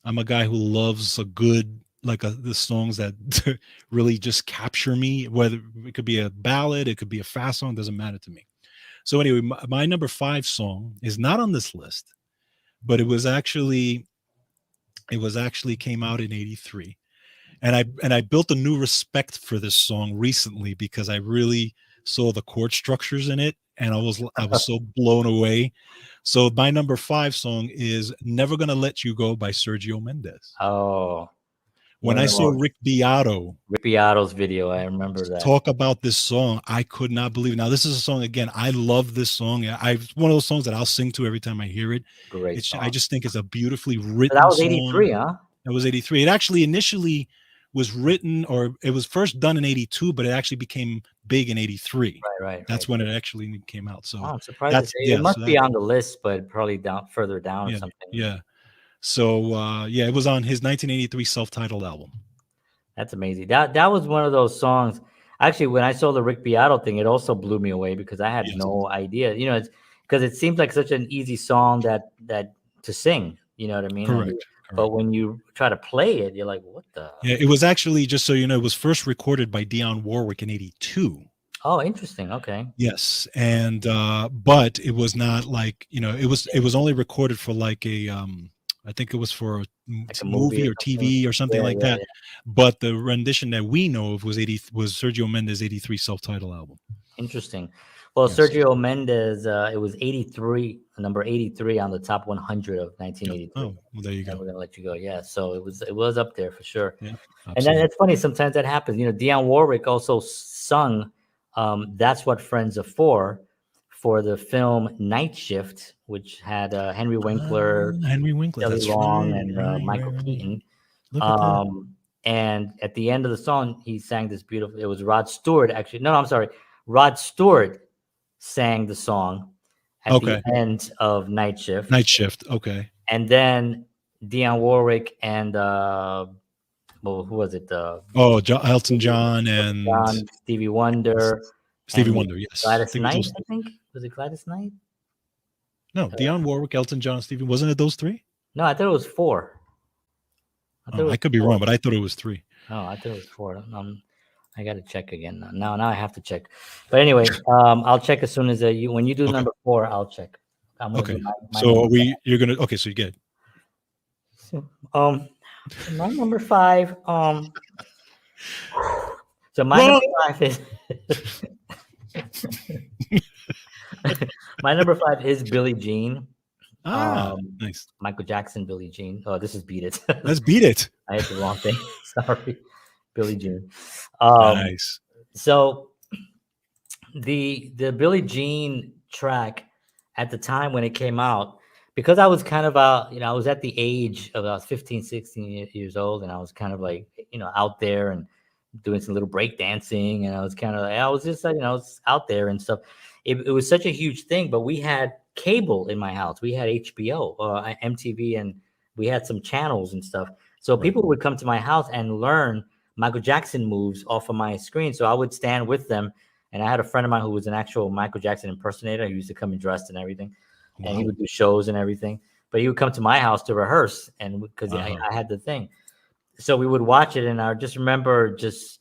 I'm a guy who loves a good the songs that really just capture me. Whether it could be a ballad, it could be a fast song, doesn't matter to me. So anyway, my number 5 song is not on this list, but it was actually came out in 83. And I built a new respect for this song recently because I really saw the chord structures in it, and I was so blown away. So my number 5 song is Never Gonna Let You Go by Sergio Mendes. Oh, When one of I the saw most Rick Beato Rick Beato's video. I remember that. talk about this song, I could not believe it. Now, this is a song, again, I love this song. It's one of those songs that I'll sing to every time I hear it. Great I song. just think it's a beautifully So that written was song. 83, huh? That was 83. It actually initially was written, or it was first done in 82, but it actually became big in 83. Right. That's when it actually came out. Oh, So I'm surprised that's, it yeah. must So be that, on the list, but probably further down or yeah, something. yeah. So, yeah, it was on his 1983 self-titled album. That's amazing. That was one of those songs. Actually, when I saw the Rick Beato thing, it also blew me away because I had Yes. no idea. You know, it's because it seems like such an easy song that to sing. You know what I mean? Correct. But Correct. when you try to play it, you're like, what the? Yeah, it was actually, just so you know, it was first recorded by Dionne Warwick in 82. Oh, interesting. Okay. Yes. And but it was not like, it was only recorded for like I think it was for a Like a movie movie or or something. TV or something like that. Yeah. But the rendition that we know of was Sergio Mendes' 83 self-titled album. Interesting. Well, Yes. Sergio Mendes, it was 83, number 83 on the top 100 of 1983. Oh, well, there you Never go. gonna let you go. Yeah, so it was up there for sure. Yeah, And then absolutely. it's funny, sometimes that happens. You know, Dionne Warwick also sung "That's What Friends Are for the film Night Shift, which had Henry Winkler, Henry Winkler. Shelley That's Long, right. and Right. Michael Keaton. Look at that. And at the end of the song, he sang this beautiful. It was Rod Stewart, actually. No, I'm sorry. Rod Stewart sang the song at the Okay. end of Night Shift, Night Shift. Okay. and then Dionne Warwick and well, who was it? Oh, Elton John and John, Stevie Wonder, Stevie and Wonder. Yes. I Gladys think it was Knight. those I three. think was it Gladys Knight? No, Dionne Warwick, Elton John, Stevie. Wasn't it those three? No, I thought it was four. I thought Oh, it I was could be four. wrong, but I thought it was three. No, I thought it was four. I got to check again now. Now I have to check. But anyway, I'll check as soon as when you do Okay. number four, I'll check. I'm gonna do Okay. my So number. are we? You're gonna. Okay. So you get. So, so my number five. So my number Wrong. five is my number five is Billie Jean. Ah, Um, nice. Michael Jackson, Billie Jean. Oh, this is Beat It. Let's beat it. I hit the wrong thing. Sorry, Billie Jean. Um, Nice. so the Billie Jean track at the time when it came out, because I was kind of I was at the age of I was 15, 16 years old, and I was kind of like, out there and doing some little break dancing, and I was kind of like, I was just like, I was out there and stuff. It was such a huge thing, but we had cable in my house. We had HBO, MTV, and we had some channels and stuff. So Right. people would come to my house and learn Michael Jackson moves off of my screen. So I would stand with them, and I had a friend of mine who was an actual Michael Jackson impersonator. He used to come and dressed and everything, and he Wow. would do shows and everything. But he would come to my house to rehearse, and because Wow. I had the thing, so we would watch it. And I just remember just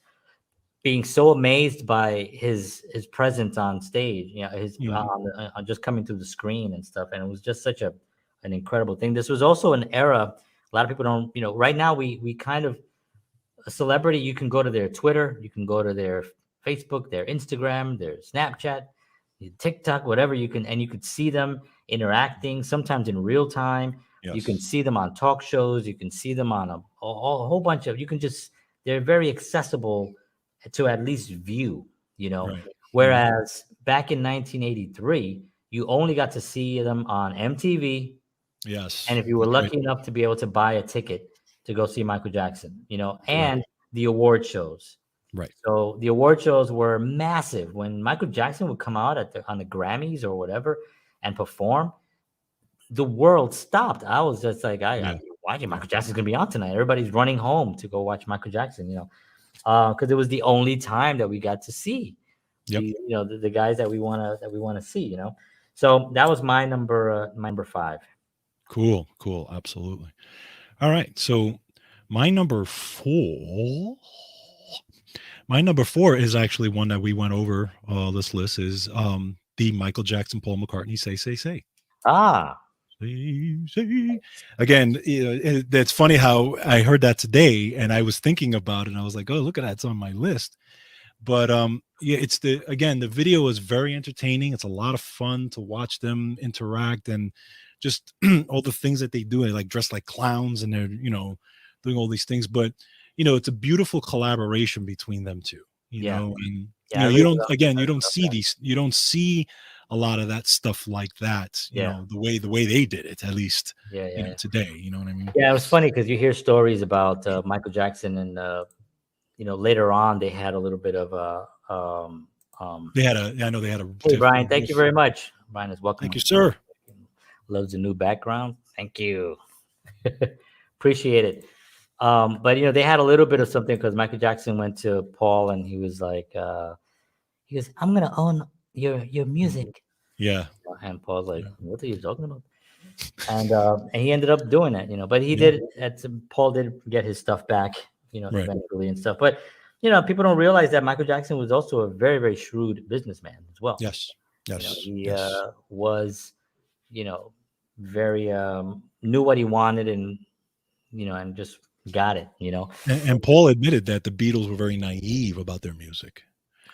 being so amazed by his presence on stage. His Mhm. just coming through the screen and stuff. And it was just such an incredible thing. This was also an era. A lot of people don't. Right now we kind of a celebrity, you can go to their Twitter, you can go to their Facebook, their Instagram, their Snapchat, TikTok, whatever you can, and you could see them interacting sometimes in real time. You can Yes. see them on talk shows. You can see them on a whole bunch of. You can just they're very accessible to at least view. Right. Mhm. Whereas back in 1983, you only got to see them on MTV, and Yes. if you were That's right. lucky enough to be able to buy a ticket to go see Michael Jackson, Correct. and the award shows. Right. So the award shows were massive. When Michael Jackson would come out on the Grammys or whatever and perform, the world stopped. I was just like, I Yeah. watching Yeah. Michael Jackson's gonna be on tonight. Everybody's running home to go watch Michael Jackson, because it was the only time that we got to see Yep. the guys that we wanna see, So that was my number five. Cool. Cool. Absolutely. All right. So my number four. My number four is actually one that we went over. This list is the Michael Jackson, Paul McCartney, say. Ah, Say. Again, it's funny how I heard that today, and I was thinking about it, and I was like, "Oh, look at that! It's on my list." But yeah, it's the video is very entertaining. It's a lot of fun to watch them interact and just all the things that they do. They like dress like clowns, and they're doing all these things. But it's a beautiful collaboration between them two. yeah, And yeah. I you really don't love again, I you really don't love see that. these, you don't see a lot of that stuff like that. Yeah, The way they did it, at least yeah, yeah, yeah. today. You know what I mean? Yeah, it was funny because you hear stories about Michael Jackson, and later on they had a little bit of I know they had a Hey, a Brian, thank you riff. very much. Brian is welcome Thank on you, stage. sir. Loves the new background. Thank you. Appreciate it. But they had a little bit of something because Michael Jackson went to Paul and he was like, he goes, "I'm gonna own your Mm. music," Yeah. and Paul's like, Yeah. "What are you talking about?" And he ended up doing it, But he Yeah. did. Paul did get his stuff back, Right. eventually and stuff. But people don't realize that Michael Jackson was also a very, very shrewd businessman as well. Yes. Yes. He Yes. was, very knew what he wanted, and just got it. And Paul admitted that the Beatles were very naive about their music.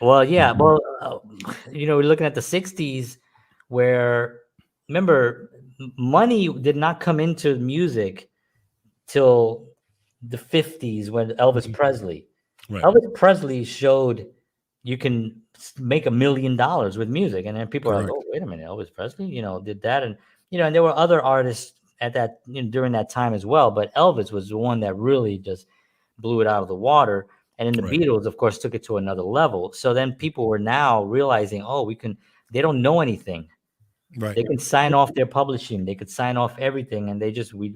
Well, yeah. Mhm. Well, we're looking at the '60s, where remember, money did not come into music till the '50s when Elvis Mhm. Presley. Right. Elvis Presley showed you can make $1 million with music, and then people are like, Correct. "Oh, wait a minute, Elvis Presley, did that," and and there were other artists at that during that time as well, but Elvis was the one that really just blew it out of the water. And then the Right. Beatles, of course, took it to another level. So then people were now realizing, oh, we can. They don't know anything. Right. They can sign off their publishing. They could sign off everything, and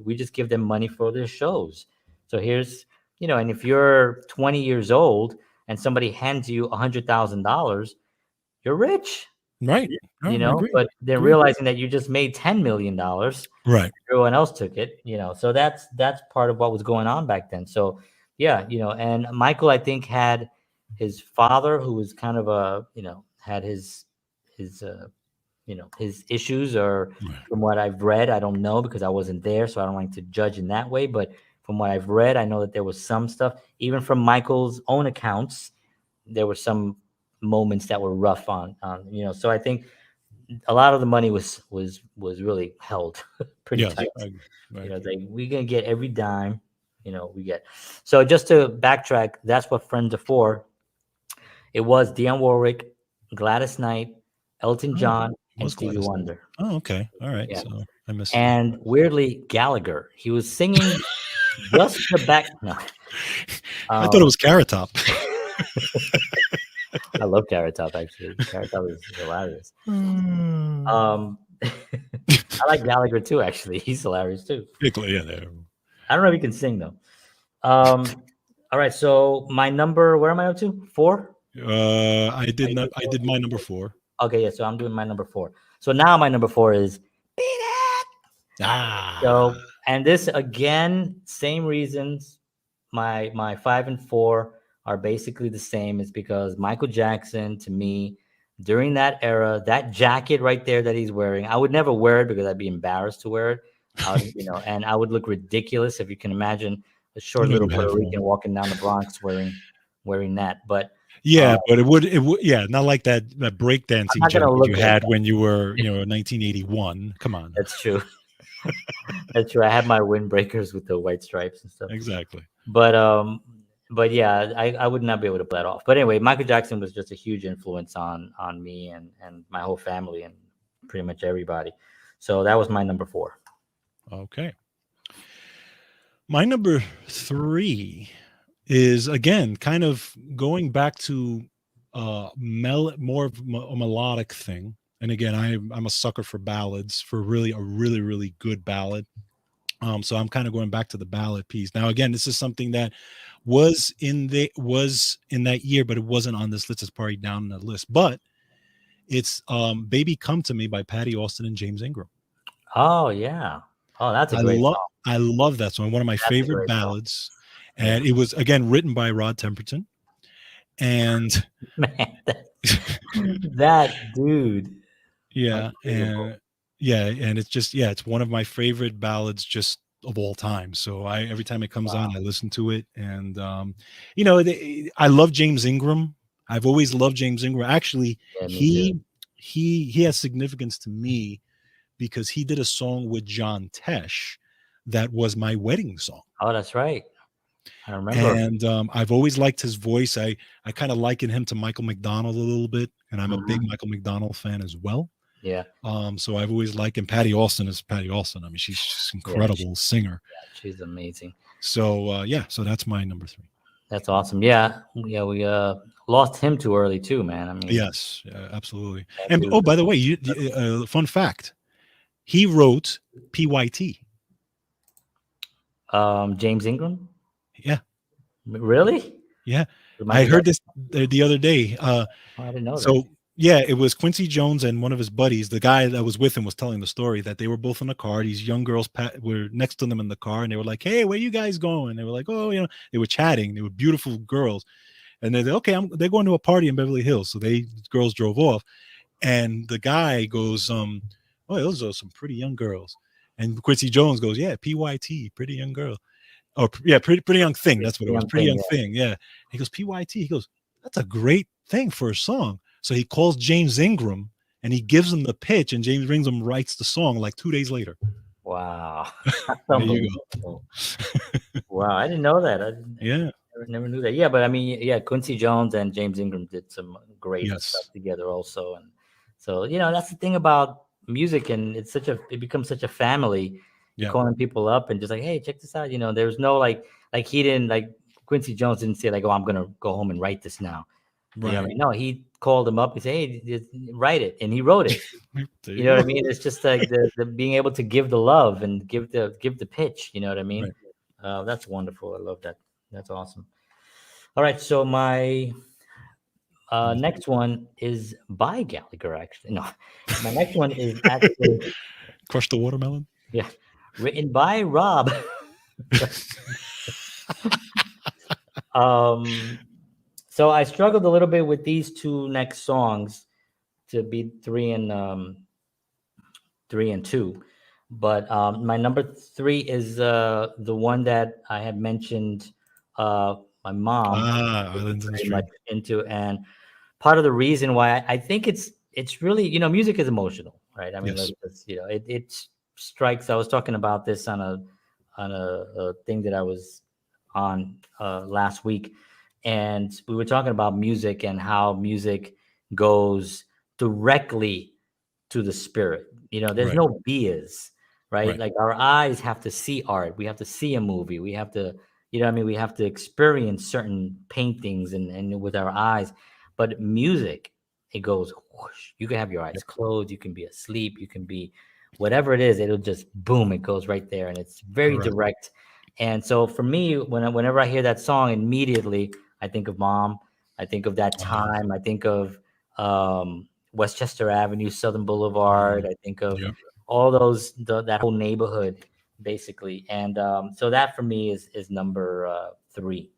we just give them money for their shows. So here's and if you're 20 years old and somebody hands you $100,000, you're rich. Right. No, I agree. But they're Agree. realizing that you just made $10 million. Right. Everyone else took it. So that's part of what was going on back then. So yeah, and Michael, I think, had his father, who was kind of a, had his his issues, or Right. from what I've read, I don't know because I wasn't there, so I don't like to judge in that way. But from what I've read, I know that there was some stuff, even from Michael's own accounts, there were some moments that were rough on. So I think a lot of the money was really held pretty Yes, tight. I agree. I It's agree. like we're gonna get every dime, we get. So just to backtrack, that's what Friends are for. It was Dionne Warwick, Gladys Knight, Elton Oh, John, and was Stevie Gladys. Wonder. Oh, okay. All right. Yeah. So I missed it. And weirdly, Gallagher. He was singing just the back. No. I thought it Um, was Carrot Top. I love Carrot Top, actually. Carrot Top is hilarious. Mm. I like Gallagher too, actually. He's hilarious too. Yeah, there. I don't know if he can sing though. All right, so my number, where am I up to? 4? I did not. I did my number 4. Okay, yeah, so I'm doing my number 4. So now my number 4 is Beat It. Ah, So, and this again, same reasons. My 5 and 4 are basically the same. It's because Michael Jackson, to me, during that era, that jacket right there that he's wearing, I would never wear it because I'd be embarrassed to wear it. And I would look ridiculous if you can imagine a you short know little you Puerto have one. Rican walking down the Bronx wearing that. But uh, Yeah, but it would. Yeah, not like that I'm breakdancing not gonna jacket look you like had that. when you were 1981. Come on. That's true. That's true. I had my windbreakers with the white stripes and stuff. Exactly. But yeah, I would not be able to pull that off. But anyway, Michael Jackson was just a huge influence on me and my whole family and pretty much everybody. So that was my number 4. Okay. My number 3 is again kind of going back to more of a melodic thing. And again, I'm a sucker for ballads, for really a really good ballad. So I'm kind of going back to the ballad piece. Now again, this is something that was in that year, but it wasn't on this list. It's probably down the list. But it's Baby Come to Me by Patty Austin and James Ingram. Oh yeah. Oh, that's a I great love song. I love that song. One of my That's a favorite great song. ballads. Yeah. And it was again written by Rod Temperton. And Man, that dude. yeah, Unbelievable. and it's just it's one of my favorite ballads just of all time. So I every time it comes on, Wow. I listen to it, and I love James Ingram. I've always loved James Ingram. Actually, Yeah, me too. he has significance to me because he did a song with John Tesh that was my wedding song. Oh, that's right. I remember. And I've always liked his voice. I kind of liken him to Michael McDonald a little bit, and I'm a big Mhm. Michael McDonald fan as well. Yeah. So I've always liked, and Patty Austin is Patty Austin. I mean, she's just Yeah. incredible singer. She's amazing. So so that's my number 3. That's awesome. Yeah. Yeah, we lost him too early too, man. I mean, Yes, absolutely. that And dude oh, was by the way, fun fact: he wrote PYT. James Ingram. Yeah, Really? yeah. With I Michael heard Jackson? this the other day. Oh, I didn't know that. So yeah, it was Quincy Jones and one of his buddies. The guy that was with him was telling the story that they were both in a car. These young girls were next to them in the car, and they were like, "Hey, where you guys going?" They were like, "Oh, they were chatting. They were beautiful girls." And they're like, okay, they're going to a party in Beverly Hills. So girls drove off, and the guy goes, "Oh, those are some pretty young girls." And Quincy Jones goes, "Yeah, PYT, pretty young girl." Oh, yeah, pretty young thing. That's what it was. Young Pretty thing. young Yeah. thing. Yeah. He goes, PYT. He goes, that's a great thing for a song. So he calls James Ingram and he gives him the pitch, and James Ingram writes the song like 2 days later. Wow. That's There you unbelievable. Wow, I didn't know that. I didn't, Yeah. never knew that. Yeah, but I mean, yeah, Quincy Jones and James Ingram did some great stuff Yes. together also, and so that's the thing about music, and it becomes such a family. Yeah. Calling people up and just like, hey, check this out. There's no like he didn't like Quincy Jones didn't say like, oh, I'm gonna go home and write this now. You know what I Right. mean? No, he called him up. He said, hey, write it, and he wrote it. There You you know what go. I mean? It's just like the being able to give the love and give the pitch. You know what I mean? Right. That's wonderful. I love that. That's awesome. All right, so my next one is by Gallagher. Actually, no, my next one is actually Crush the watermelon. yeah, written by Rob. um, So I struggled a little bit with these two next songs to be three and two, but my number three is the one that I had mentioned. My mom is Islands in the very much Stream. into, and part of the reason why I think it's really, music is emotional, right? I mean, Yes. it strikes. I was talking about this on a thing that I was on last week, and we were talking about music and how music goes directly to the spirit. There's Right. no bias, right? Right. Like our eyes have to see art. We have to see a movie. We have to, what I mean? We have to experience certain paintings and with our eyes. But music, it goes whoosh. You can have your eyes Yep. closed. You can be asleep. You can be whatever it is. It'll just boom. It goes right there, and it's very Correct. direct. And so for me, whenever I hear that song, immediately I think of mom. I think of that Uh, time. I think of Westchester Avenue, Southern Boulevard. mm, I think of yep. all those that whole neighborhood, basically. And so that for me is number three.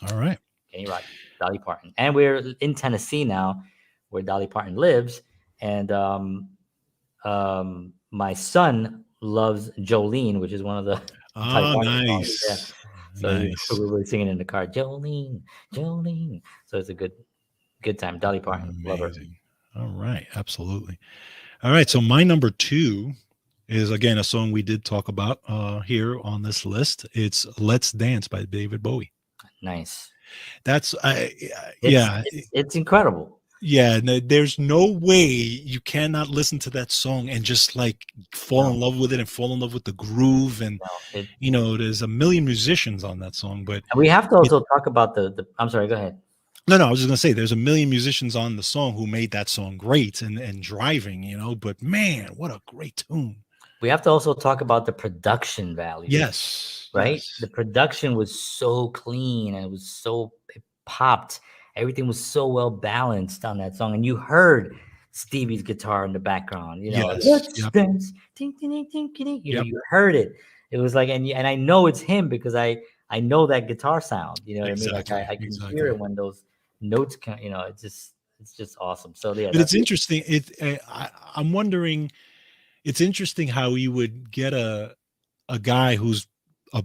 All right. Kenny Rogers, Dolly Parton, and we're in Tennessee now, where Dolly Parton lives, and my son loves Jolene, which is one of the Dolly Ah, Parton songs. Yeah, nice. so Nice. we were singing in the car, Jolene, Jolene. So it's a good time. Dolly Parton, love her. Amazing. All right. Absolutely. All right. So my number two is again a song we did talk about here on this list. It's "Let's Dance" by David Bowie. Nice. That's It's yeah, it's it's incredible. yeah. There's no way you cannot listen to that song and just like fall No, in love with it and fall in love with the groove. And no. there's a million musicians on that song, but And we have to it. also talk about the. I'm sorry. Go ahead. No, no, I was just gonna say there's a million musicians on the song who made that song great and driving. But man, what a great tune. We have to also talk about the production value, Yes, right? The yes, production was so clean and it popped. Everything was so well balanced on that song, and you heard Stevie's guitar in the background. yes, Let's yep, dance, ding, ding, ding, ding, ding. yep, You heard it. It was like, and I know it's him because I know that guitar sound. You know what I mean? Like exactly, I can hear exactly. it when those notes come. It's just awesome. So yeah, But that's it's interesting. I'm wondering. It's interesting how you would get a guy who's a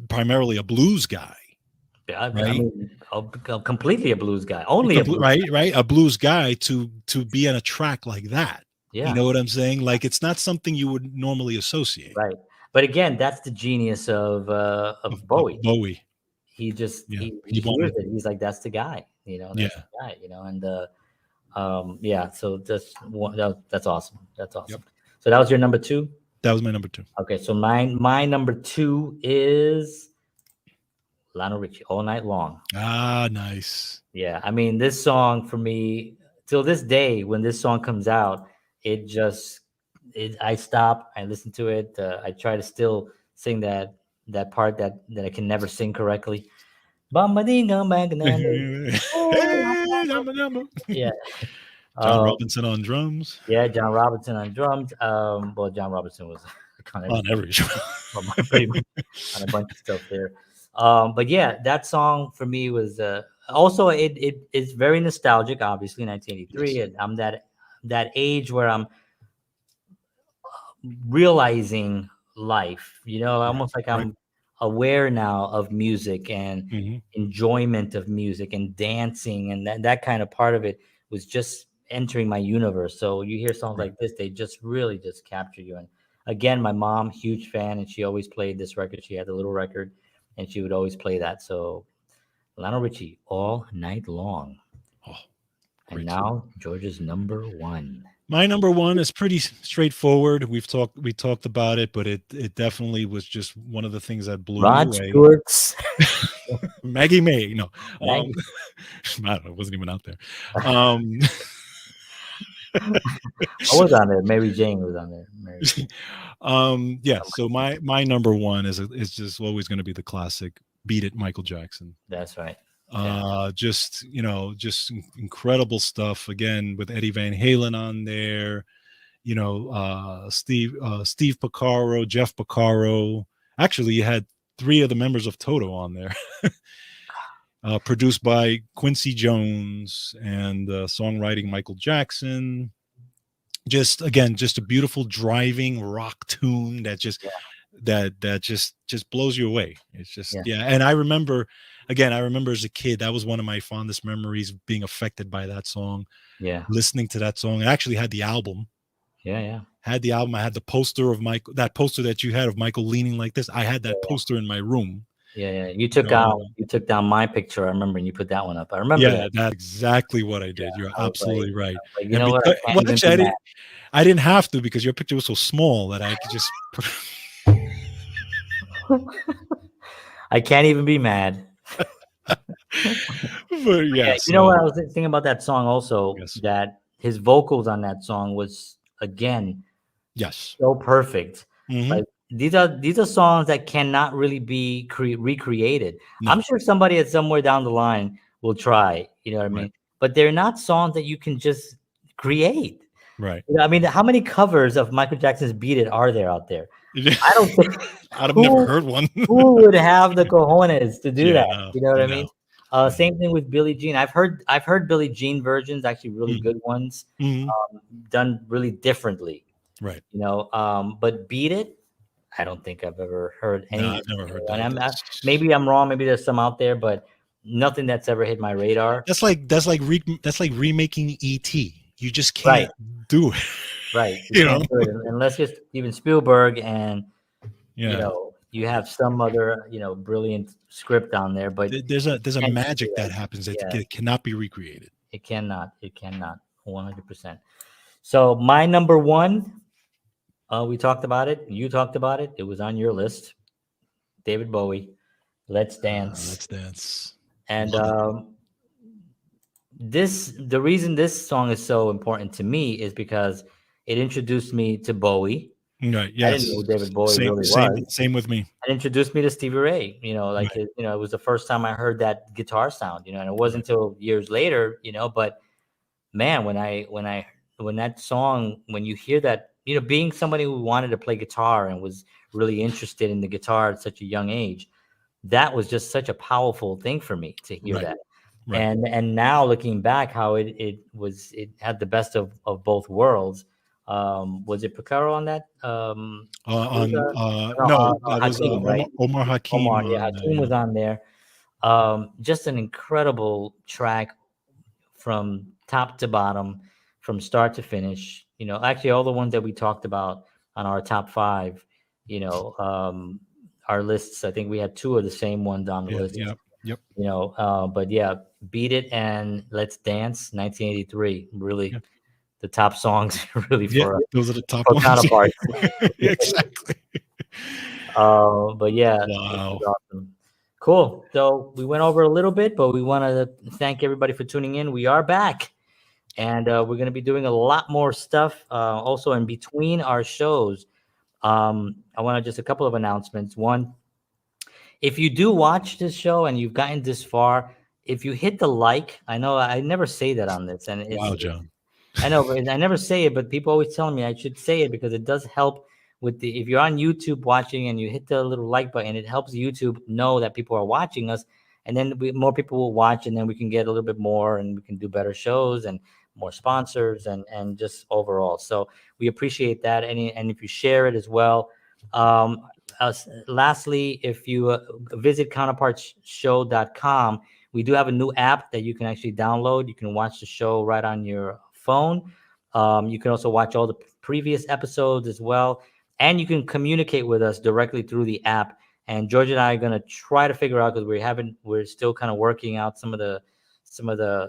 primarily a blues guy, yeah. I right? mean, completely a blues guy, only a blues. Right, a blues guy to be on a track like that. You Yeah. know what I'm saying? Like it's not something you would normally associate. Right. But again, that's the genius of Of Bowie. Bowie. He just Yeah, he he hears wanted. it. He's like, that's the guy. That's Yeah. the guy. And yeah. So that's awesome. That's Yep. awesome. So that was your number two. That was my number two. Okay. So my number two is Lionel Richie, All Night Long. Ah, nice. Yeah. I mean, this song for me till this day, when this song comes out, it just I stop, I listen to it. I try to still sing that part that I can never sing correctly. Bum-ba-ding-dum-bang-dum-dum. Oh, Hey, number, number. yeah. John Um, Robinson on drums yeah, John Robinson on drums. Well, John Robinson was kind of on every show. pretty much on a bunch of stuff there. But yeah, that song for me was also it's very nostalgic. Obviously, 1983, Yes. and I'm that age where I'm realizing life, Right. almost like Right. I'm aware now of music and Hmm. enjoyment of music and dancing, and that kind of part of it was just entering my universe. So you hear songs Right. like this, they just really just capture you. And again, my mom, huge fan, and she always played this record. She had the little record, and she would always play that. So Lionel Richie, All Night Long. Oh, And great song. now George's number one. My number one is pretty straightforward. We talked about it, but it definitely was just one of the things that blew me Rod away. Stewart's Maggie May, no, um, Maggie. I don't know, it wasn't even out there. Um, I was on there. Mary Jane was on there. Mary Jane. yeah. So my number one is just always going to be the classic "Beat It," Michael Jackson. That's right. Yeah. Just incredible stuff. Again with Eddie Van Halen on there. Steve Porcaro, Jeff Porcaro. Actually, you had three of the members of Toto on there. produced by Quincy Jones, and songwriting Michael Jackson. Just again, just a beautiful driving rock tune that just Yeah, that just blows you away. It's just, yeah, yeah. And I remember, again, I remember as a kid, that was one of my fondest memories of being affected by that song, yeah, listening to that song. I actually had the album. yeah, yeah, Had the album. I had the poster of Michael. That poster that you had of Michael leaning like this. I had that poster in my room. yeah, yeah. You know, You took down my picture. I remember, and you put that one up. I remember yeah, that. that's exactly what I Yeah, did. You're I absolutely right. was like, you And know what? I because, can't well, even actually, be mad. I didn't have to, because your picture was so small that I could just put. I can't even be mad. But Yeah, yeah, you know so what I was thinking about that song also, yes, that his vocals on that song was again yes, so perfect. hmm, Like these are songs that cannot really be recreated. I'm no, sure somebody at somewhere down the line will try, you know what I right, mean? But they're not songs that you can just create. right. You know, I mean, how many covers of Michael Jackson's "Beat It" are there out there? I don't think I've never who heard one. who would have the cojones to do Yeah, that? no, You know what I no, mean? no. Same thing with Billie Jean. I've heard Billie Jean versions, actually really Mm-hmm. good ones, Mm-hmm. done really differently. Right. You know, but "Beat It," I don't think I've ever heard No, any. I've never heard And that. maybe I'm wrong. Maybe there's some out there, but nothing that's ever hit my radar. That's like remaking ET. You just Right, can't do it. right. You You know? can't do it unless it's even Spielberg, and you Yeah. know you have some other brilliant script on there, but There's a can't just be magic that like, happens that yeah, cannot be recreated. it cannot 100%. So my number one, we talked about it. You talked about it. It was on your list. David Bowie, "Let's Dance." Let's dance. And Love it. the reason this song is so important to me is because it introduced me to Bowie. Right. I didn't know Yes. who David Bowie Same. really Same. was. Same with me. It introduced me to Stevie Ray. Like Right. it was the first time I heard that guitar sound. And it wasn't Right. until years later. But man, when that song, when you hear that, being somebody who wanted to play guitar and was really interested in the guitar at such a young age, that was just such a powerful thing for me to hear Right. that. Right. And now looking back, how it had the best of both worlds. Was it Picaro on that? Who was On no, no, no, that was Hakeem, right? Omar Omar, Hakim yeah, on Hakeem yeah. was on there. Just an incredible track from top to bottom, from start to finish. Actually, all the ones that we talked about on our top five, you know, um, our lists. I think we had two of the same ones on the Yeah. list. Yeah. Yep. But yeah, "Beat It" and "Let's Dance," 1983, really Yeah. the top songs, really Yeah. for Those are the top for ones. Counterparts. Exactly. But yeah, this is Wow. awesome. Cool. So we went over a little bit, but we want to thank everybody for tuning in. We are back, and we're going to be doing a lot more stuff. Also, in between our shows, I want to just a couple of announcements. One, if you do watch this show and you've gotten this far, if you hit the like, I know I never say that on this, and Wow, John. I know, but I never say it, but people always tell me I should say it because it does help with if you're on YouTube watching and you hit the little like button, it helps YouTube know that people are watching us, and then more people will watch, and then we can get a little bit more, and we can do better shows and more sponsors and just overall. So we appreciate that, and if you share it as well. Lastly, if you visit counterpartsshow.com, we do have a new app that you can actually download. You can watch the show right on your phone. You can also watch all the previous episodes as well. And you can communicate with us directly through the app. And George and I are going to try to figure out, because we're still kind of working out some of the,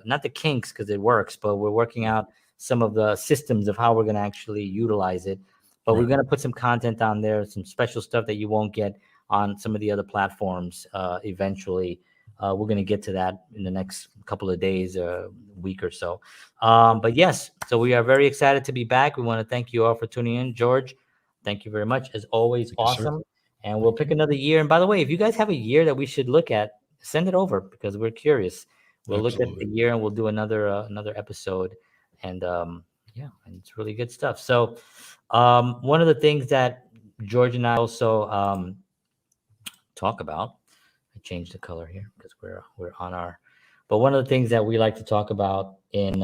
not the kinks because it works, but we're working out some of the systems of how we're going to actually utilize it. But we're Right. going to put some content on there, some special stuff that you won't get on some of the other platforms eventually. We're going to get to that in the next couple of days, week or so. But yes, so we are very excited to be back. We want to thank you all for tuning in. George, thank you very much. As always, Thank you, sir. awesome. And we'll Thank pick you. another year. And by the way, if you guys have a year that we should look at, send it over because we're curious. We'll look at the Absolutely. year and we'll do another episode. And yeah, and it's really good stuff. So one of the things that George and I also talk about, I change the color here because we're on our. But one of the things that we like to talk about in